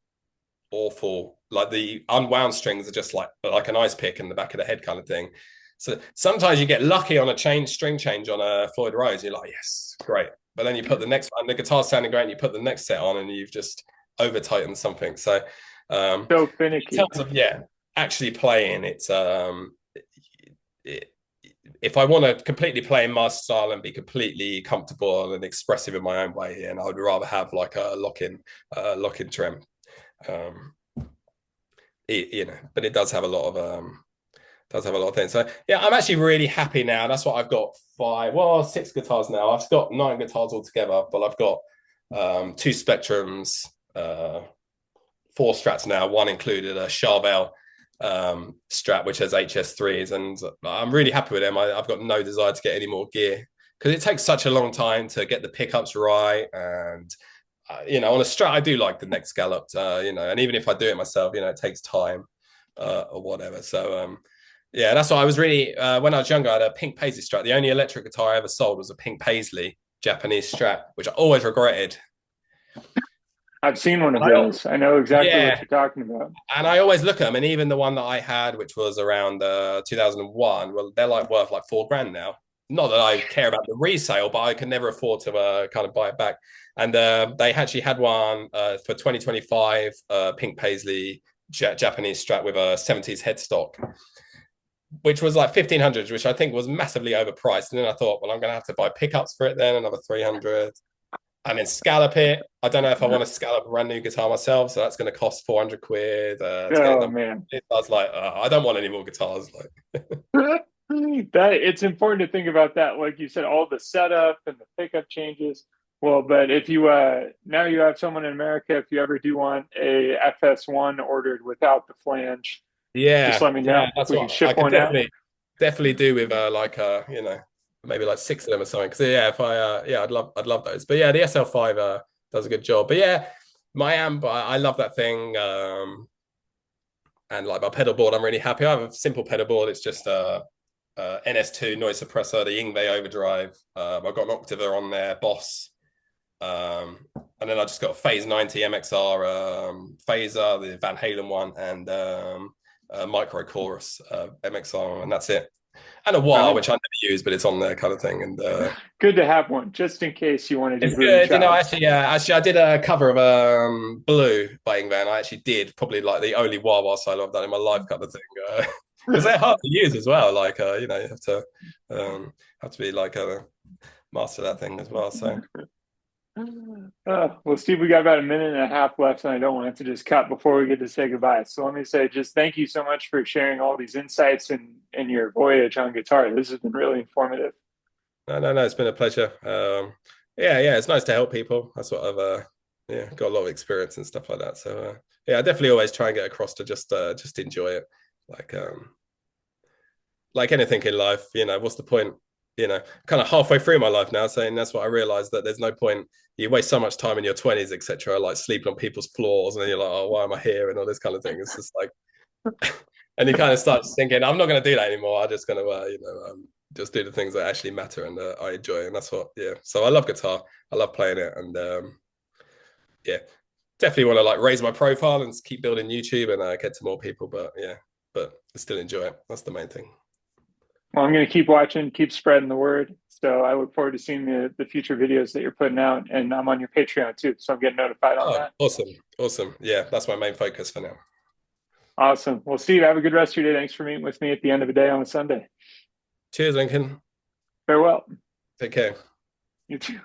awful, like the unwound strings are just like an ice pick in the back of the head kind of thing. So sometimes you get lucky on a string change on a Floyd Rose. You're like, yes, great. But then you put the next one, the guitar's sounding great, and you put the next set on, and you've just over tightened something. So, so in finicky. terms of actually playing, it, if I want to completely play in my style and be completely comfortable and expressive in my own way, and I would rather have like a lock-in trem. Um, but it does have a lot of things. So yeah, I'm actually really happy now. That's what I've got six guitars now. I've got 9 guitars altogether, but I've got 2 Spectrums, 4 Strats now, one included a Charvel Strat, which has HS3s, and I'm really happy with them. I've got no desire to get any more gear, because it takes such a long time to get the pickups right. And on a Strat, I do like the neck scalloped, and even if I do it myself, it takes time or whatever. So, yeah, that's what I was really, when I was younger, I had a pink Paisley Strat. The only electric guitar I ever sold was a pink Paisley Japanese Strat, which I always regretted. I've seen one of I, those. I know exactly what yeah, you're talking about. and I always look at them, and even the one that I had, which was around 2001, well, they're like worth like $4,000 now. Not that I care about the resale, but I can never afford to kind of buy it back. And they actually had one for 2025, pink Paisley Japanese Strat with a 70s headstock, which was like 1,500, which I think was massively overpriced. And then I thought, well, I'm going to have to buy pickups for it then, another 300, and then scallop it. I don't know if I want to scallop a brand new guitar myself, so that's going to cost 400 quid to get it Oh done. man. I was like, I don't want any more guitars. Like, That it's important to think about that. Like you said, all the setup and the pickup changes. Well, but if you now you have someone in America, if you ever do want a FS1 ordered without the flange, just let me yeah, know. that's We can what I ship could one out. definitely do with maybe like 6 of them or something. Because yeah, if I I'd love those. But yeah, the SL5 does a good job. But yeah, my amp, I love that thing. And like my pedal board, I'm really happy. I have a simple pedal board. It's just NS2 noise suppressor, the Yngwie overdrive. I've got an Octaver on there, Boss. And then I just got a Phase 90 MXR phaser, the Van Halen one, and a Micro Chorus MXR, and that's it. And a wah, Oh, which I never use, but it's on there kind of thing. And good to have one just in case you want to do it's boom good. chops. Actually, I did a cover of Blue by Yngwie. I actually did probably like the only wah wah solo I've done in my life kind of thing. Because they're hard to use as well. Like, you have to be like a master that thing as well. So. Well, Steve, we got about a minute and a half left, and I don't want it to just cut before we get to say goodbye. So let me say just thank you so much for sharing all these insights and your voyage on guitar. This has been really informative. No. It's been a pleasure. Yeah. It's nice to help people. That's what I've got a lot of experience and stuff like that. So I definitely always try and get across to just enjoy it. Like like anything in life, what's the point? Kind of halfway through my life now, saying that's what I realized, that there's no point. You waste so much time in your 20s, etc., like sleeping on people's floors, and then you're like, oh, why am I here, and all this kind of thing. It's just like, and you kind of start thinking, I'm not going to do that anymore. I'm just going to, just do the things that actually matter and I enjoy, and that's what. Yeah. So I love guitar. I love playing it, and yeah, definitely want to like raise my profile and keep building YouTube and get to more people. But yeah, but I still enjoy it. That's the main thing. Well, I'm going to keep watching, keep spreading the word. So I look forward to seeing the future videos that you're putting out, and I'm on your Patreon too, so I'm getting notified on Oh, that. awesome. Yeah, that's my main focus for now. Awesome. Well, Steve, have a good rest of your day. Thanks for meeting with me at the end of the day on a Sunday. Cheers, Lincoln. Farewell. Take care. You too.